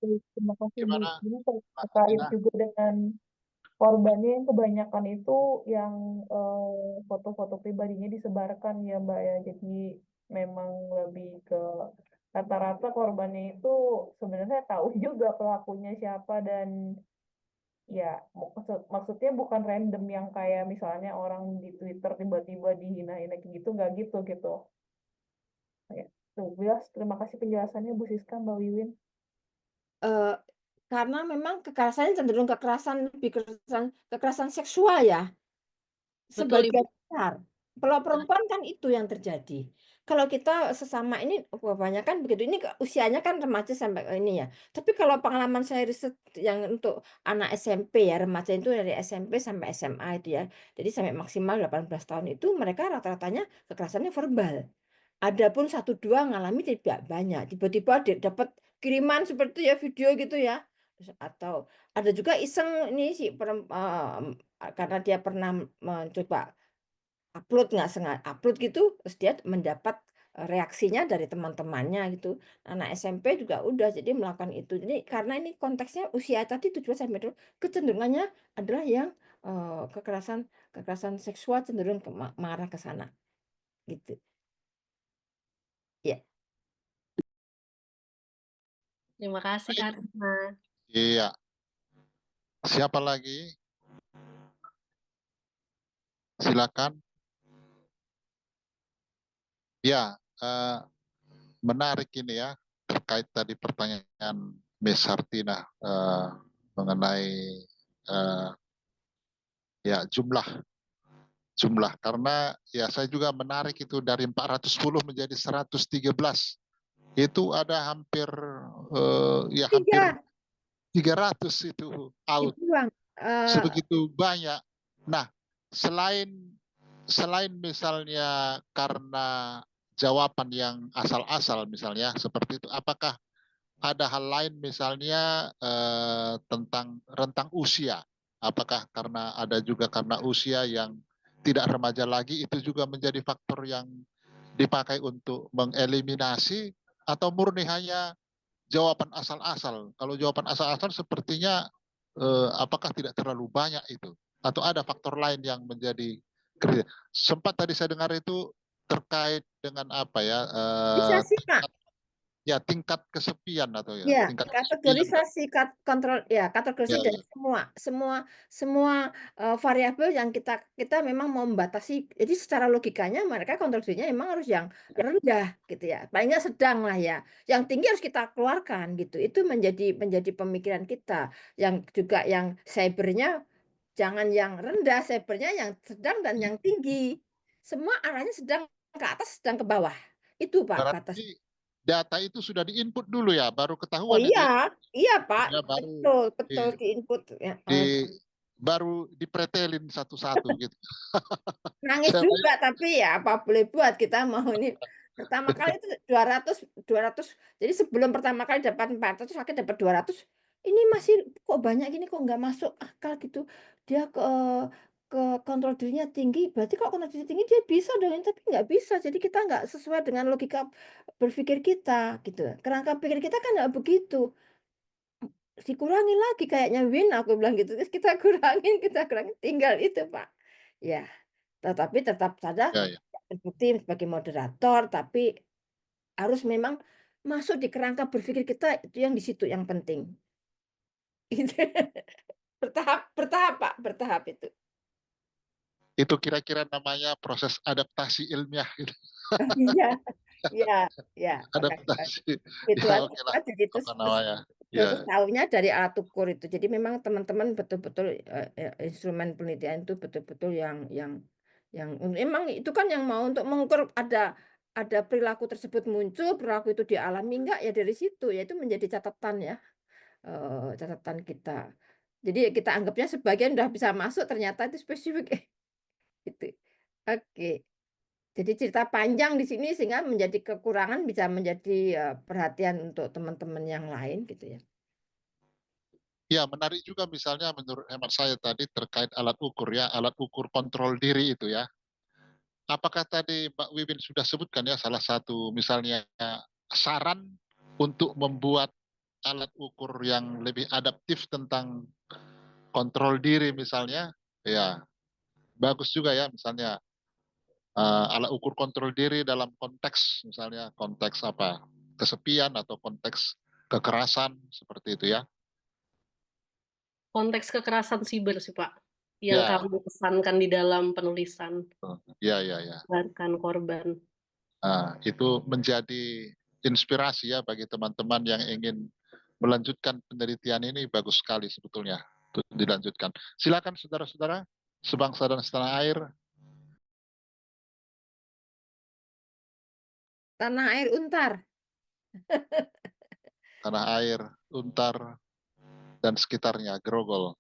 Terima kasih Bu. Gimana, Ini Mbak terkait Tina? juga dengan korbannya yang kebanyakan itu yang foto-foto pribadinya disebarkan ya Mbak ya. Jadi memang lebih ke rata-rata korbannya itu sebenarnya tahu juga pelakunya siapa dan ya maksudnya bukan random yang kayak misalnya orang di Twitter tiba-tiba dihina-hina kayak gitu nggak gitu gitu. Ya, tuh, jelas. Terima kasih penjelasannya Bu Siska, Mbak Wiwin. Eh, karena memang kekerasannya cenderung lebih kekerasan seksual ya Betul Ibu. sebagian besar. Kalau perempuan kan itu yang terjadi. kalau kita sesama ini kebanyakan begitu, ini usianya kan remaja sampai ini ya. Tapi kalau pengalaman saya riset yang untuk anak SMP ya, remaja itu dari SMP sampai SMA itu ya. Jadi sampai maksimal 18 tahun itu mereka rata-ratanya kekerasannya verbal. Adapun 1, 2 ngalami tidak banyak, tiba-tiba dapat kiriman seperti ya video gitu ya. Terus atau ada juga iseng ini si karena dia pernah mencoba upload nggak sengaja upload gitu, terus dia mendapat, reaksinya dari teman-temannya gitu. Anak SMP juga udah jadi melakukan itu. Jadi karena ini konteksnya usia tadi 17 sampai 20 kecenderungannya adalah yang, kekerasan kekerasan seksual cenderung mengarah ke sana, gitu. Iya. Terima kasih Baik. Kak Risma. Iya. Siapa lagi? Silakan. Ya, menarik ini ya terkait tadi pertanyaan Miss Hartina mengenai ya jumlah karena ya saya juga menarik itu dari 410 menjadi 113 itu ada hampir ya hampir 3 300 itu out dibuang, sebegitu banyak. Nah, selain misalnya karena jawaban yang asal-asal misalnya seperti itu, apakah ada hal lain misalnya tentang rentang usia? Apakah karena ada juga karena usia yang tidak remaja lagi itu juga menjadi faktor yang dipakai untuk mengeliminasi atau murni hanya jawaban asal-asal? Kalau jawaban asal-asal sepertinya apakah tidak terlalu banyak itu? Atau ada faktor lain yang menjadi kritis? Sempat tadi saya dengar itu terkait dengan apa ya? bisa sih Kak. Tingkat kesepian atau ya Ya, tingkat kesepian. kategorisasi kontrol ya, Ya, kategorisasi ya. dari semua, variabel yang kita memang mau membatasi. Jadi secara logikanya mereka kontrol dirinya memang harus yang rendah gitu ya, paling nggak sedang lah ya. Yang tinggi harus kita keluarkan gitu. Itu menjadi pemikiran kita. Yang juga yang cyber-nya jangan yang rendah, cyber-nya yang sedang dan yang tinggi. Semua arahnya sedang ke atas, sedang ke bawah. Itu Pak batas. Berarti data itu sudah diinput dulu ya, baru Oh ketahuan itu iya, ya. iya Pak, Ya, baru betul di, betul di-input ya, baru dipretelin satu-satu gitu. nangis Saya juga tapi ya apa boleh buat kita mau ini pertama kali itu 200 jadi sebelum pertama kali dapat 400 akhirnya dapat 200 ini masih kok banyak gini kok nggak masuk akal gitu. Dia ke kontrol dirinya tinggi, berarti kalau kontrol diri tinggi dia bisa dong ini, tapi nggak bisa. Jadi kita nggak sesuai dengan logika berpikir kita gitu. Kerangka pikir kita kan nggak begitu. Dikurangin lagi kayaknya Win, aku bilang gitu, terus kita kurangin, tinggal itu, Pak. Ya, tetapi tetap saja ya, ya. terbukti sebagai moderator, tapi harus memang masuk di kerangka berpikir kita, itu yang di situ yang penting. Gitu. Bertahap bertahap, Pak, bertahap itu. Itu kira-kira namanya proses adaptasi ilmiah gitu. Iya, iya, iya, makanya Adaptasi. itu Ya, aja oke lah. jadi Apa terus terus namanya? terus Ya, tahunya dari alat ukur itu. Jadi memang teman-teman betul-betul, instrumen penelitian itu betul-betul yang memang itu kan yang mau untuk mengukur ada perilaku tersebut muncul, perilaku itu dialami enggak, ya dari situ, ya itu menjadi catatan ya, catatan kita. Jadi kita anggapnya sebagian udah bisa masuk, ternyata itu spesifik, gitu. Oke. Jadi cerita panjang di sini sehingga menjadi kekurangan bisa menjadi, perhatian untuk teman-teman yang lain gitu ya. ya menarik juga misalnya menurut hemat saya tadi terkait alat ukur ya, alat ukur kontrol diri itu ya. Apakah tadi Mbak Wiwin sudah sebutkan ya salah satu misalnya saran untuk membuat alat ukur yang lebih adaptif tentang kontrol diri misalnya, ya bagus juga ya misalnya alat ukur kontrol diri dalam konteks misalnya konteks apa kesepian atau konteks kekerasan seperti itu ya. Konteks kekerasan siber sih Pak, yang Ya, kamu pesankan di dalam penulisan, ya, ya, ya. bahkan korban. Nah, itu menjadi inspirasi ya bagi teman-teman yang ingin melanjutkan penelitian ini bagus sekali sebetulnya untuk dilanjutkan. Silakan saudara-saudara sebangsa dan setanah air Tanah air Untar. Tanah Air, Untar, dan sekitarnya, Grogol.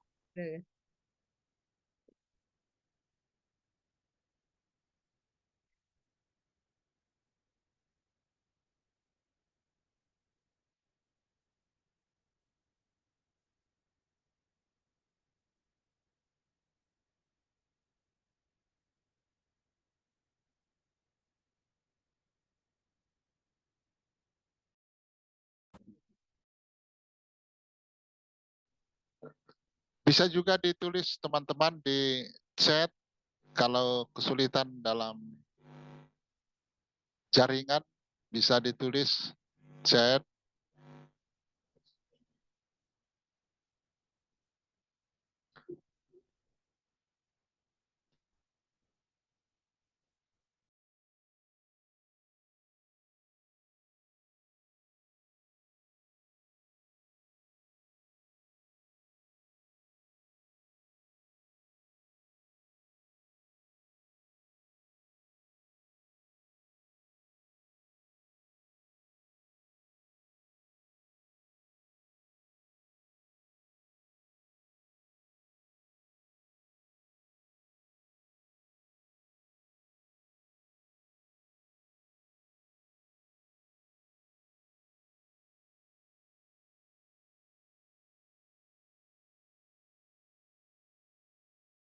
Bisa juga ditulis teman-teman di chat kalau kesulitan dalam jaringan, bisa ditulis chat.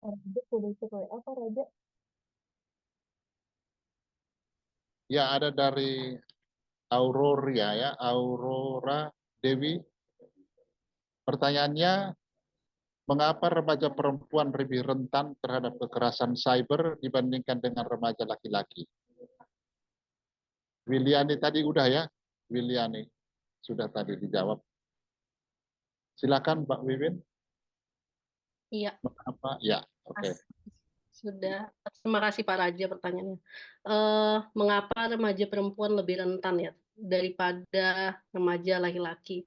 Raja boleh ikut WA apa Raja? Ya, ada dari Aurora ya, Aurora Dewi. Pertanyaannya, mengapa remaja perempuan lebih rentan terhadap kekerasan cyber dibandingkan dengan remaja laki-laki? Wiliani tadi udah ya, Wiliani sudah tadi dijawab. Silakan Mbak Wiwin. Iya, Mengapa? Ya, oke. sudah. Terima kasih Pak Raja pertanyaannya. Mengapa remaja perempuan lebih rentan ya daripada remaja laki-laki?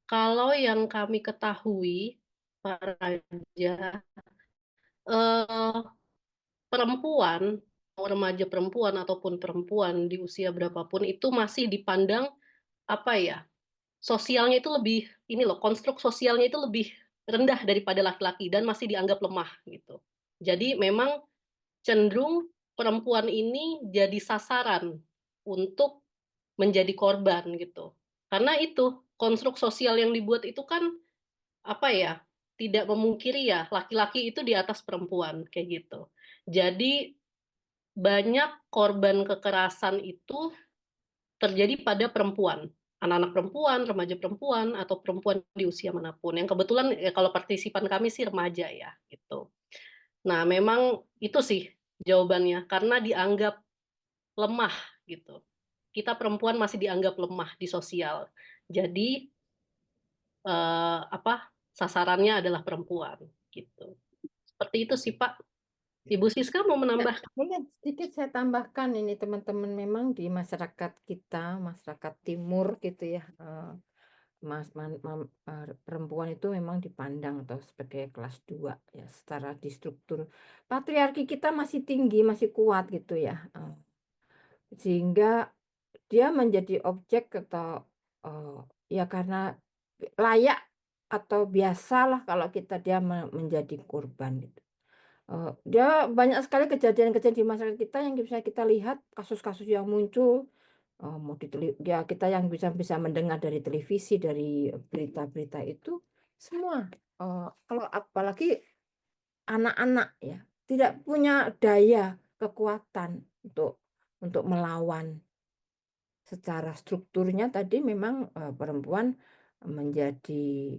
Kalau yang kami ketahui, Pak Raja, perempuan, mau remaja perempuan ataupun perempuan di usia berapapun itu masih dipandang apa ya? Sosialnya itu lebih ini loh, konstruk sosialnya itu lebih rendah daripada laki-laki dan masih dianggap lemah gitu. Jadi memang cenderung perempuan ini jadi sasaran untuk menjadi korban gitu. Karena itu konstruk sosial yang dibuat itu kan apa ya? Tidak memungkiri ya laki-laki itu di atas perempuan kayak gitu. Jadi banyak korban kekerasan itu terjadi pada perempuan, anak-anak perempuan, remaja perempuan, atau perempuan di usia manapun. Yang kebetulan ya, kalau partisipan kami sih remaja ya, gitu. Nah, memang itu sih jawabannya, karena dianggap lemah gitu. Kita perempuan masih dianggap lemah di sosial. Jadi apa sasarannya adalah perempuan gitu. Seperti itu sih Pak. Ibu Siska mau Ya, menambah? boleh sedikit saya tambahkan ini teman-teman, memang di masyarakat kita, masyarakat timur gitu ya, perempuan itu memang dipandang atau sebagai kelas 2 ya, secara di struktur patriarki kita masih tinggi, masih kuat gitu ya, sehingga dia menjadi objek atau ya karena layak atau biasalah kalau dia menjadi korban gitu. Dia banyak sekali kejadian-kejadian di masyarakat kita yang bisa kita lihat, kasus-kasus yang muncul, ya kita yang bisa mendengar dari televisi, dari berita-berita itu semua, kalau apalagi anak-anak ya, tidak punya daya, kekuatan untuk melawan. Secara strukturnya tadi memang, perempuan menjadi,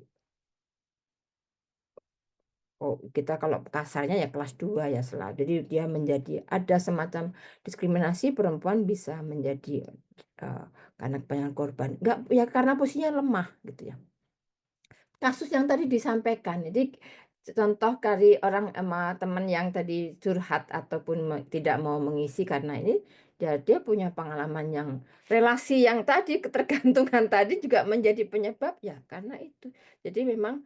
kita kalau kasarnya ya kelas 2 ya jadi dia menjadi ada semacam diskriminasi, perempuan bisa menjadi, karena kebanyakan korban, enggak ya karena posisinya lemah gitu ya. Kasus yang tadi disampaikan, jadi contoh dari orang teman yang tadi curhat ataupun tidak mau mengisi karena ini, dia punya pengalaman yang relasi yang tadi, ketergantungan tadi juga menjadi penyebab ya karena itu. Jadi memang,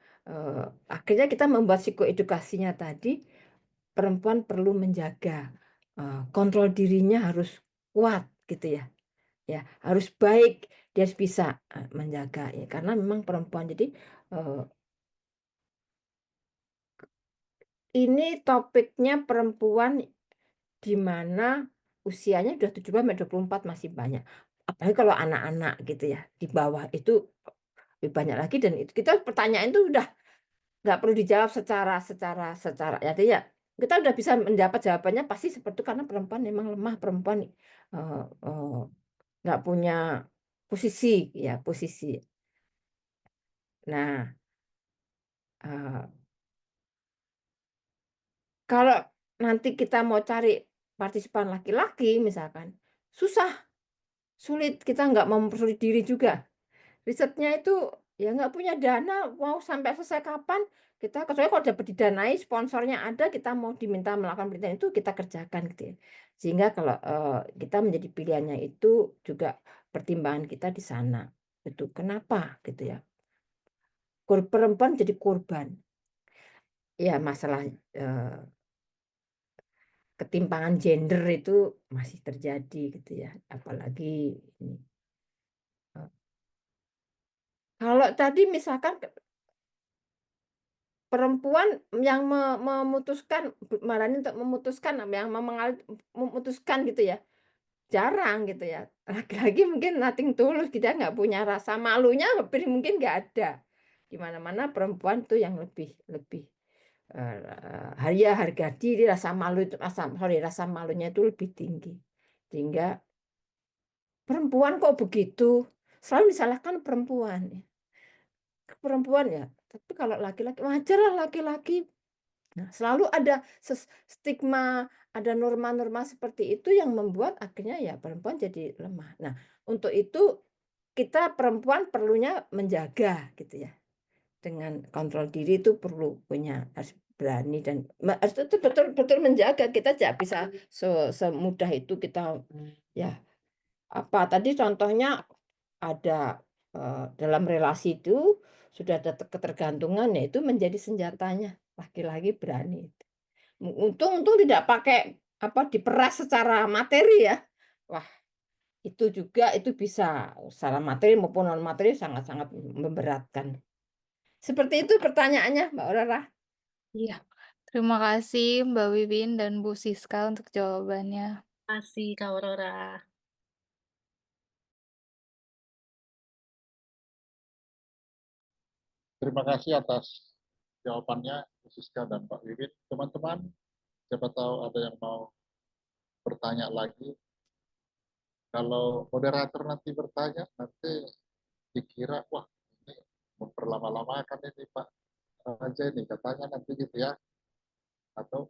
akhirnya kita membuat psikoedukasinya tadi, perempuan perlu menjaga, kontrol dirinya harus kuat gitu ya. Ya, harus baik, dia harus bisa menjaga ya, karena memang perempuan. Jadi ini topiknya perempuan di mana usianya udah 17 sampai 24 masih banyak. Apalagi kalau anak-anak gitu ya, di bawah itu lebih banyak lagi, dan itu kita pertanyaan itu udah nggak perlu dijawab secara ya, kita udah bisa mendapat jawabannya pasti seperti itu, karena perempuan memang lemah, perempuan nggak punya posisi. Nah, kalau nanti kita mau cari partisipan laki-laki misalkan, sulit, kita nggak mau mempersulit diri juga. Risetnya itu ya nggak punya dana, mau sampai selesai kapan, kita kecuali kalau dapat didanai, sponsornya ada, kita mau diminta melakukan penelitian itu kita kerjakan gitu ya. Sehingga kalau kita menjadi pilihannya itu juga pertimbangan kita di sana. Itu kenapa gitu ya. Perempuan jadi korban. Ya masalah ketimpangan gender itu masih terjadi gitu ya. Apalagi ini. Kalau tadi misalkan perempuan yang memutuskan, Marani untuk memutuskan, yang memutuskan gitu ya, jarang gitu ya. Laki-laki mungkin nothing tulus, kita nggak punya rasa malunya, mungkin nggak ada. Di mana-mana perempuan tuh yang lebih harga diri, rasa malunya itu lebih tinggi. Sehingga perempuan kok begitu, selalu disalahkan perempuan ya. Ya, tapi kalau laki-laki wajar lah, laki-laki. Nah, selalu ada stigma, ada norma-norma seperti itu yang membuat akhirnya ya perempuan jadi lemah. Nah, untuk itu kita perempuan perlunya menjaga gitu ya. Dengan kontrol diri itu perlu harus berani, dan harus itu betul-betul menjaga. Kita tidak bisa semudah itu kita ya. Apa tadi contohnya ada dalam relasi itu sudah ada ketergantungan, ya itu menjadi senjatanya laki-laki berani. Untung tidak pakai diperas secara materi ya. Wah, itu juga itu bisa secara materi maupun non materi sangat-sangat memberatkan. Seperti itu pertanyaannya, Mbak Aurora. Iya, terima kasih Mbak Wiwin dan Bu Siska untuk jawabannya. Kasih Kak Aurora. Terima kasih atas jawabannya, Bu Siska dan Pak Wiwin. Teman-teman, siapa tahu ada yang mau bertanya lagi. Kalau moderator nanti bertanya, nanti dikira, wah ini memperlama-lamakan ini Pak aja ini, katanya nanti gitu ya. Atau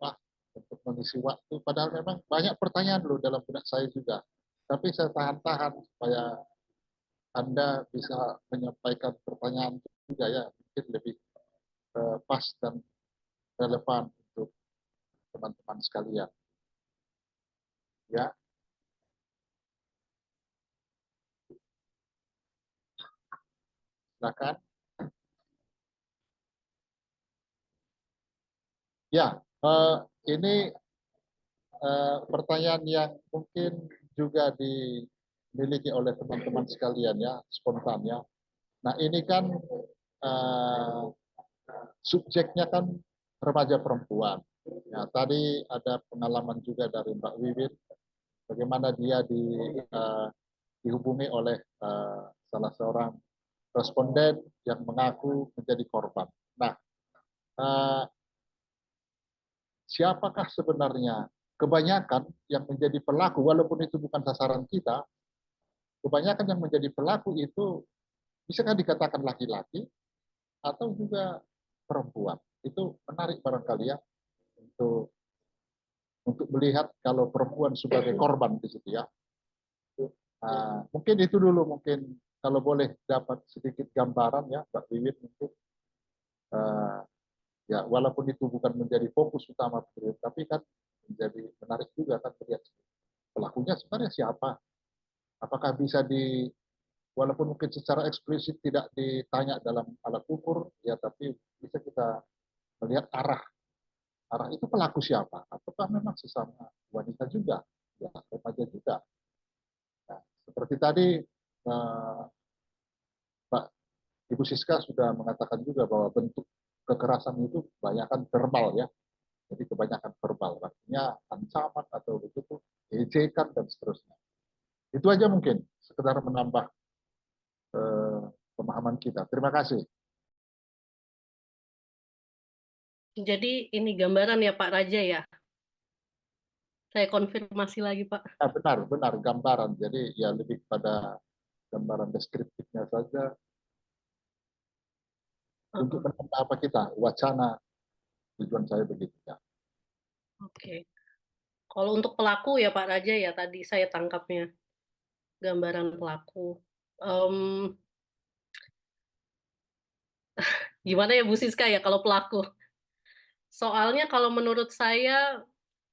untuk mengisi waktu. Padahal memang banyak pertanyaan loh dalam benak saya juga. Tapi saya tahan-tahan supaya Anda bisa menyampaikan pertanyaan juga ya, mungkin lebih pas dan relevan untuk teman-teman sekalian. Ya. Silakan. Ya, ini pertanyaan yang mungkin juga dimiliki oleh teman-teman sekalian ya, spontan ya. Nah, ini kan subjeknya kan remaja perempuan. Ya, tadi ada pengalaman juga dari Mbak Wiwin, bagaimana dia dihubungi oleh salah seorang responden yang mengaku menjadi korban. Nah, siapakah sebenarnya kebanyakan yang menjadi pelaku, walaupun itu bukan sasaran kita, kebanyakan yang menjadi pelaku itu bisakah dikatakan laki-laki atau juga perempuan. Itu menarik barangkali ya untuk melihat kalau perempuan sebagai korban di situ ya. Mungkin itu dulu, mungkin kalau boleh dapat sedikit gambaran ya Mbak Wiwin, mungkin ya walaupun itu bukan menjadi fokus utama, tapi kan menjadi menarik juga kan melihat pelakunya sebenarnya siapa. Apakah bisa walaupun mungkin secara eksplisit tidak ditanya dalam alat ukur ya, tapi bisa kita melihat arah arah itu pelaku siapa? Ataukah memang sesama wanita juga, ya remaja juga? Nah, seperti tadi Pak Ibu Siska sudah mengatakan juga bahwa bentuk kekerasan itu kebanyakan verbal ya. Jadi kebanyakan verbal, artinya ancaman atau begitu, ejekan dan seterusnya. Itu aja mungkin, sekedar menambah pemahaman kita. Terima kasih. Jadi ini gambaran ya Pak Raja ya? Saya konfirmasi lagi Pak. Nah, benar gambaran. Jadi ya lebih pada gambaran deskriptifnya saja. Untuk menambah apa kita? Wacana, tujuan saya begitu ya. Oke. Kalau untuk pelaku ya Pak Raja ya tadi saya tangkapnya gambaran pelaku. Gimana ya Bu Siska ya kalau pelaku? Soalnya kalau menurut saya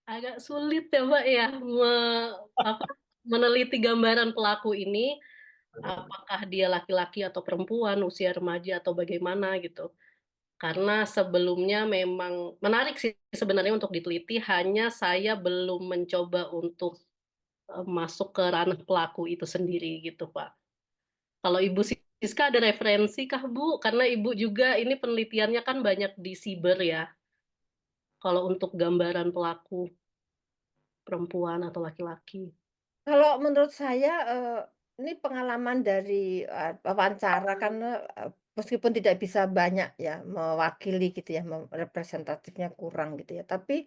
agak sulit ya Pak ya meneliti gambaran pelaku ini, apakah dia laki-laki atau perempuan, usia remaja atau bagaimana gitu. Karena sebelumnya memang menarik sih sebenarnya untuk diteliti, hanya saya belum mencoba untuk masuk ke ranah pelaku itu sendiri gitu Pak. Kalau Ibu Siska ada referensi kah Bu? Karena Ibu juga ini penelitiannya kan banyak di siber ya. Kalau untuk gambaran pelaku perempuan atau laki-laki. Kalau menurut saya ini pengalaman dari wawancara karena meskipun tidak bisa banyak ya mewakili gitu ya, representatifnya kurang gitu ya. Tapi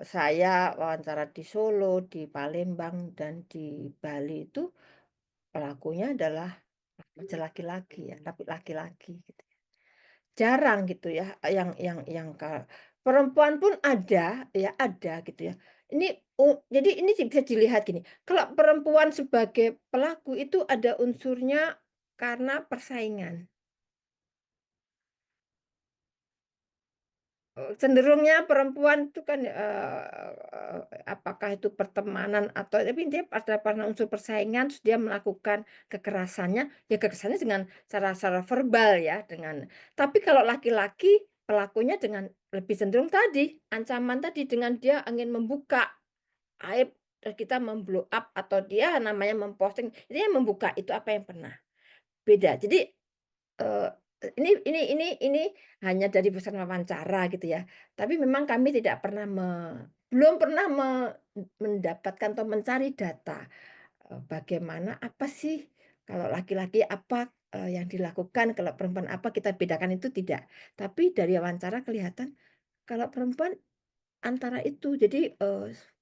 saya wawancara di Solo, di Palembang dan di Bali itu pelakunya adalah laki-laki ya, tapi laki-laki gitu. Jarang gitu ya yang perempuan pun ada ya, ada gitu ya. Jadi ini bisa dilihat gini, kalau perempuan sebagai pelaku itu ada unsurnya karena persaingan. Cenderungnya perempuan itu kan, apakah itu pertemanan atau tapi dia pada unsur persaingan, terus dia melakukan kekerasannya, ya kekerasannya dengan cara verbal ya, tapi kalau laki-laki pelakunya dengan lebih cenderung tadi, ancaman tadi dengan dia ingin membuka aib, kita memblow up atau dia namanya memposting, dia membuka itu apa yang pernah, beda. Jadi Eee, ini hanya dari pesan wawancara gitu ya, tapi memang kami tidak pernah belum pernah mendapatkan atau mencari data, bagaimana apa sih kalau laki-laki apa, yang dilakukan, kalau perempuan apa kita bedakan itu tidak. Tapi dari wawancara kelihatan kalau perempuan antara itu. Jadi,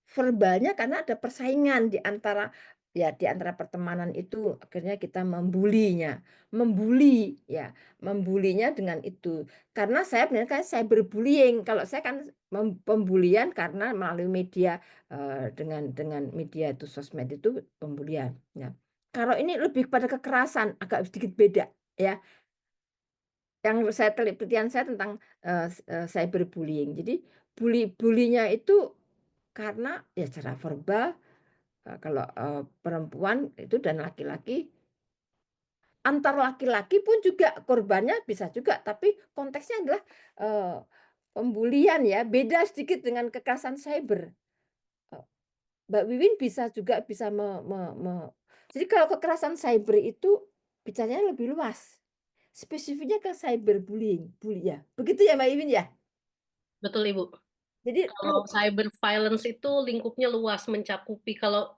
verbalnya karena ada persaingan di antara ya di antara pertemanan itu akhirnya kita membuli ya, membulinya dengan itu. Karena saya benar kan cyberbullying, kalau saya kan pembulian karena melalui media, dengan media itu sosmed itu pembulian. Nah, kalau ini lebih pada kekerasan, agak sedikit beda ya. Yang penelitian saya tentang, cyberbullying. Jadi bulinya itu karena ya secara verbal, kalau, perempuan itu dan laki-laki, antar laki-laki pun juga korbannya bisa juga, tapi konteksnya adalah, eee, pembulian ya, beda sedikit dengan kekerasan cyber. Eee, Mbak Wiwin bisa jadi kalau kekerasan cyber itu bicaranya lebih luas. Spesifiknya ke cyberbullying, ya. Begitu ya Mbak Iwin ya? Betul Ibu. Jadi Kalau cyber violence itu lingkupnya luas, mencakupi kalau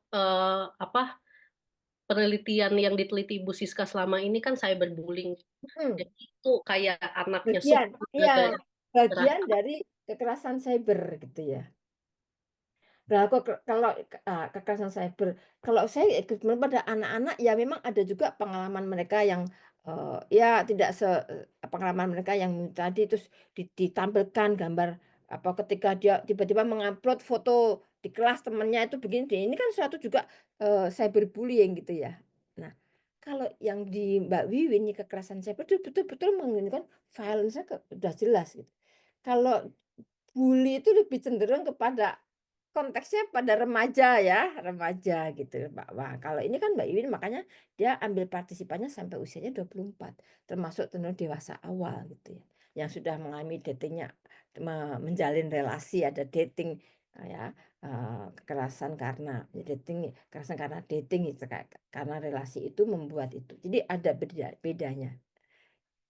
penelitian yang diteliti Ibu Siska selama ini kan cyberbullying. Jadi itu kayak anaknya iya, bagian dari kekerasan cyber gitu ya. Nah, kalau kekerasan cyber, kalau saya pada anak-anak ya memang ada juga pengalaman mereka yang, ya tidak pengalaman mereka yang tadi terus ditampilkan gambar apa ketika dia tiba-tiba mengupload foto di kelas temannya itu begini, ini kan suatu juga, cyberbullying gitu ya. Nah, kalau yang di Mbak Wiwin ini kekerasan cyber itu betul-betul menginginkan violence-nya udah jelas gitu. Kalau bully itu lebih cenderung kepada konteksnya pada remaja ya, remaja gitu, Mbak. Wah, kalau ini kan Mbak Iwin makanya dia ambil partisipannya sampai usianya 24, termasuk tentu dewasa awal gitu ya. yang sudah mengalami datingnya, menjalin relasi, ada dating ya, kekerasan karena dating itu, karena relasi itu membuat itu. Jadi ada bedanya.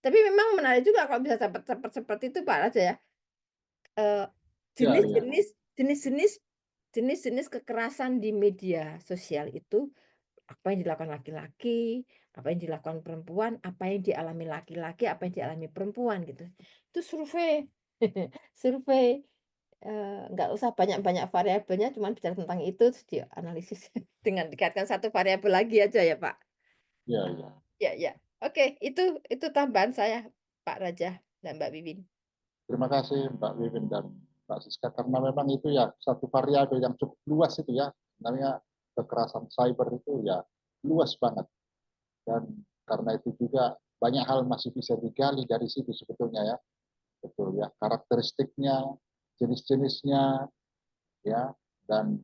Tapi memang menarik juga kalau bisa dapat seperti itu Pak Raja ya. Ya, Jenis-jenis kekerasan di media sosial itu, apa yang dilakukan laki-laki, apa yang dilakukan perempuan, apa yang dialami laki-laki, apa yang dialami perempuan gitu. Itu survei, survei, nggak usah banyak-banyak variabelnya, cuma bicara tentang itu terus dianalisis dengan dikaitkan satu variabel lagi aja ya Pak. ya, ya. Ya. Oke, itu tambahan saya Pak Raja dan Mbak Bibin. Terima kasih Mbak Wiwin dan Mbak Siska, karena memang itu ya satu variabel yang cukup luas itu ya. Sebenarnya kekerasan cyber itu ya luas banget. Dan karena itu juga banyak hal masih bisa digali dari situ sebetulnya ya. Betul ya, karakteristiknya, jenis-jenisnya ya, dan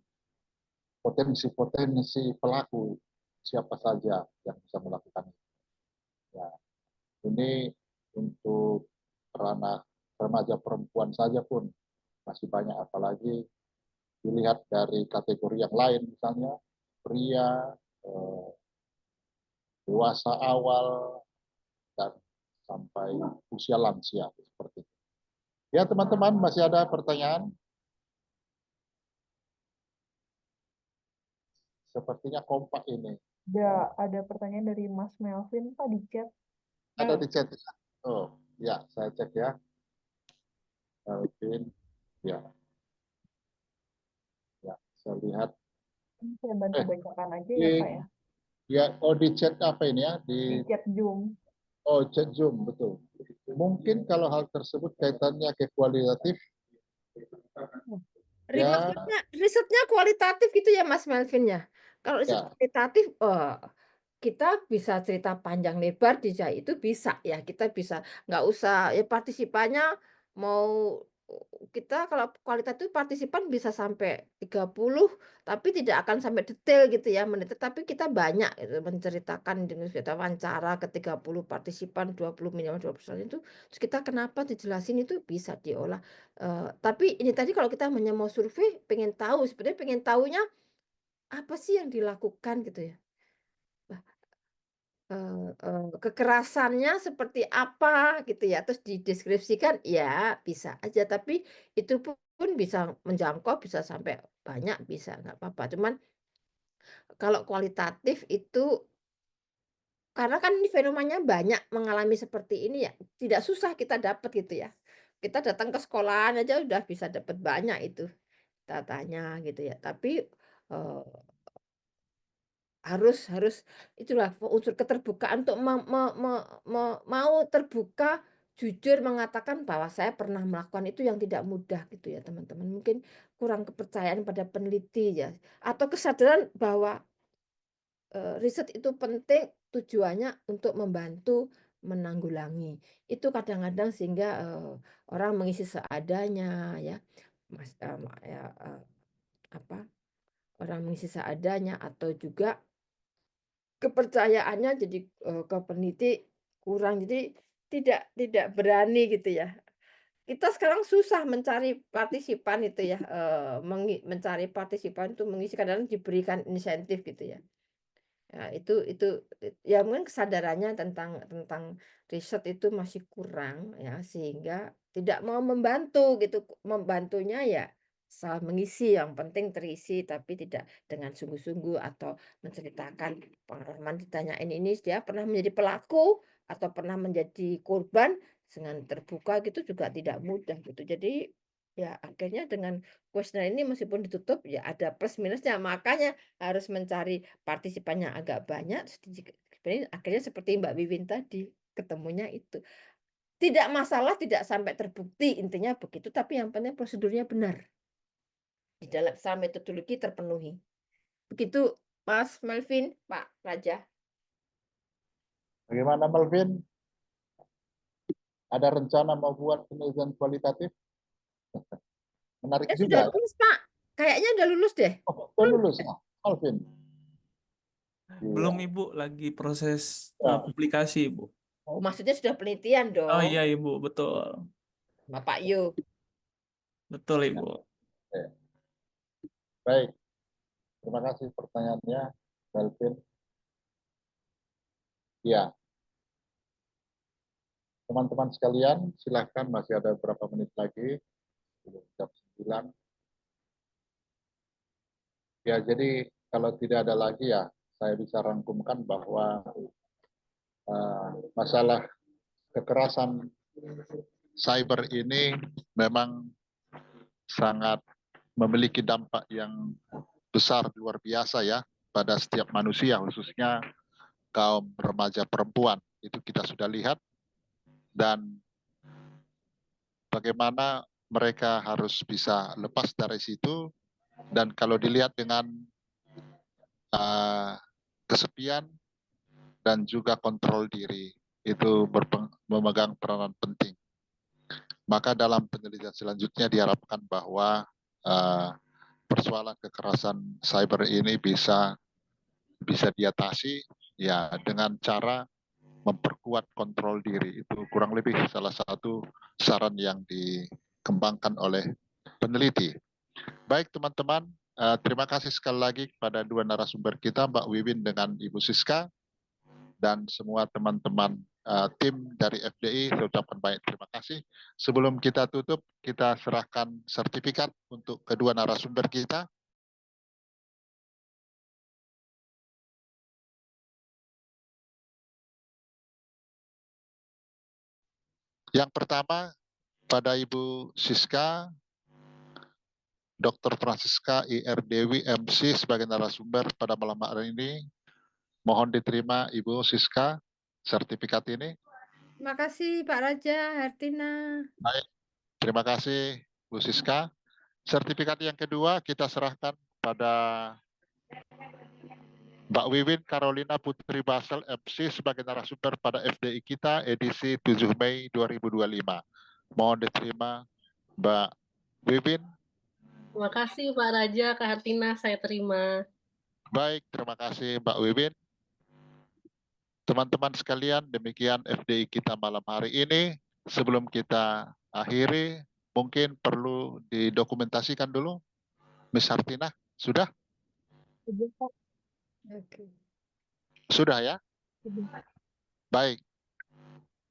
potensi-potensi pelaku siapa saja yang bisa melakukan itu. Ya, ini untuk ranah remaja perempuan saja pun masih banyak, apalagi dilihat dari kategori yang lain, misalnya pria, dewasa awal, dan sampai usia lansia seperti itu. Ya teman-teman, masih ada pertanyaan? Sepertinya kompak ini. Ada pertanyaan dari Mas Melvin Pak di chat. Ada di chat. Oh, ya, saya cek ya. Melvin, ya. Ya, saya lihat. Saya bantu bacakan aja ya Pak ya. Ya, oh di chat apa ini ya? Di chat Zoom. Oh, chat Zoom, betul. Mungkin kalau hal tersebut kaitannya ke kualitatif. Ya, Risetnya kualitatif gitu ya Mas Melvin ya. Kalau riset ya. kualitatif, kita bisa cerita panjang lebar di itu bisa ya, kita bisa nggak usah ya partisipannya mau kita kalau kualitatif partisipan bisa sampai 30 tapi tidak akan sampai detail gitu ya menit, tapi kita banyak gitu menceritakan dengan kita wawancara ke 30 partisipan 20 minimal 20% itu, terus kita kenapa dijelasin itu bisa diolah. Tapi ini tadi kalau kita hanya mau survei pengen tahu, sebenarnya pengen tahunya apa sih yang dilakukan gitu ya. Kekerasannya seperti apa gitu ya, terus dideskripsikan ya bisa aja, tapi itu pun bisa menjangkau, bisa sampai banyak, bisa nggak apa-apa. Cuman kalau kualitatif itu karena kan ini fenomena banyak mengalami seperti ini ya, tidak susah kita dapat gitu ya. Kita datang ke sekolahan aja udah bisa dapat banyak itu datanya gitu ya. Tapi harus itulah unsur keterbukaan untuk mau terbuka, jujur mengatakan bahwa saya pernah melakukan itu yang tidak mudah gitu ya teman-teman. Mungkin kurang kepercayaan pada peneliti ya, atau kesadaran bahwa riset itu penting tujuannya untuk membantu menanggulangi. Itu kadang-kadang sehingga orang mengisi seadanya ya, orang mengisi seadanya atau juga kepercayaannya jadi ke peneliti kurang, jadi tidak berani gitu ya. Kita sekarang susah mencari partisipan itu ya, mencari partisipan itu mengisi, kadang diberikan insentif gitu ya. Ya itu ya mungkin kesadarannya tentang riset itu masih kurang ya, sehingga tidak mau membantu gitu, membantunya ya salah mengisi, yang penting terisi tapi tidak dengan sungguh-sungguh atau menceritakan pengalaman, ditanyain ini dia pernah menjadi pelaku atau pernah menjadi korban dengan terbuka gitu juga tidak mudah gitu. Jadi ya akhirnya dengan kuesioner ini meskipun ditutup ya ada plus minusnya, makanya harus mencari partisipannya agak banyak, akhirnya seperti Mbak Wiwin tadi, ketemunya itu. Tidak masalah tidak sampai terbukti, intinya begitu, tapi yang penting prosedurnya benar. Di dalam secara metodologi terpenuhi. Begitu Mas Melvin, Pak Raja. Bagaimana Melvin? Ada rencana mau buat penelitian kualitatif? Menarik Ya juga. sudah lulus Pak, kayaknya udah lulus deh. Oh, lulus, Melvin. Belum Ibu, lagi proses Ya. publikasi Ibu. Oh, maksudnya sudah penelitian dong, Oh iya Ibu, betul. Bapak Yu. Betul Ibu. Oke. Baik, terima kasih pertanyaannya, Melvin. Ya, teman-teman sekalian, silahkan masih ada beberapa menit lagi, belum jam 9. Ya, jadi kalau tidak ada lagi ya, saya bisa rangkumkan bahwa masalah kekerasan cyber ini memang sangat memiliki dampak yang besar, luar biasa ya, pada setiap manusia, khususnya kaum remaja perempuan. Itu kita sudah lihat, dan bagaimana mereka harus bisa lepas dari situ. Dan kalau dilihat dengan kesepian dan juga kontrol diri, itu memegang peranan penting. Maka dalam penelitian selanjutnya diharapkan bahwa persoalan kekerasan cyber ini bisa diatasi ya dengan cara memperkuat kontrol diri. Itu kurang lebih salah satu saran yang dikembangkan oleh peneliti. Baik teman-teman, terima kasih sekali lagi kepada dua narasumber kita, Mbak Wiwin dengan Ibu Siska, dan semua teman-teman tim dari FDI. Saya ucapkan banyak terima kasih. Sebelum kita tutup, kita serahkan sertifikat untuk kedua narasumber kita. Yang pertama, pada Ibu Siska, Dr. Francisca IR Dewi MC sebagai narasumber pada malam hari ini. Mohon diterima Ibu Siska sertifikat ini. Terima kasih Pak Raja, Hartina. Baik, terima kasih Bu Siska. Sertifikat yang kedua kita serahkan pada Mbak Wiwin Carolina Putri Basel MC sebagai narasumber pada FDI kita edisi 7 Mei 2025. Mohon diterima Mbak Wiwin. Terima kasih Pak Raja, Kak Hartina, saya terima. Baik, terima kasih Mbak Wiwin. Teman-teman sekalian, demikian FDI kita malam hari ini. Sebelum kita akhiri, mungkin perlu didokumentasikan dulu. Miss Hartina, sudah? Oke. Sudah ya? Baik.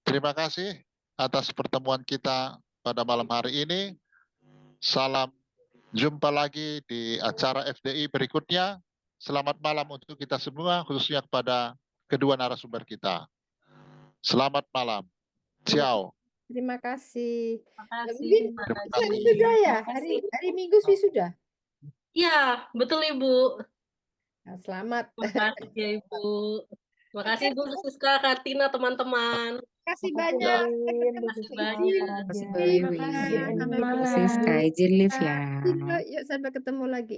Terima kasih atas pertemuan kita pada malam hari ini. Salam jumpa lagi di acara FDI berikutnya. Selamat malam untuk kita semua, khususnya kepada kedua narasumber kita. Selamat malam. Ciao. Terima kasih. Terima Mbak kasih Wiwin, Pak Terima Raja. kasih. wisuda ya? Hari Minggu wisuda? Iya, betul Ibu. Nah, selamat. Terima kasih ya Ibu. Terima kasih Bu Siska, Kak Hartina, teman-teman. Terima kasih Makasih banyak. Mbak Sampai Wiwin, ketemu Bu lagi. Siska, banyak. Pak Terima kasih Raja. Mbak Terima Wiwin. kasih. Izin ending Terima meeting kasih ya, Bu. Sky, izin live ya. Yuk, sampai ketemu lagi.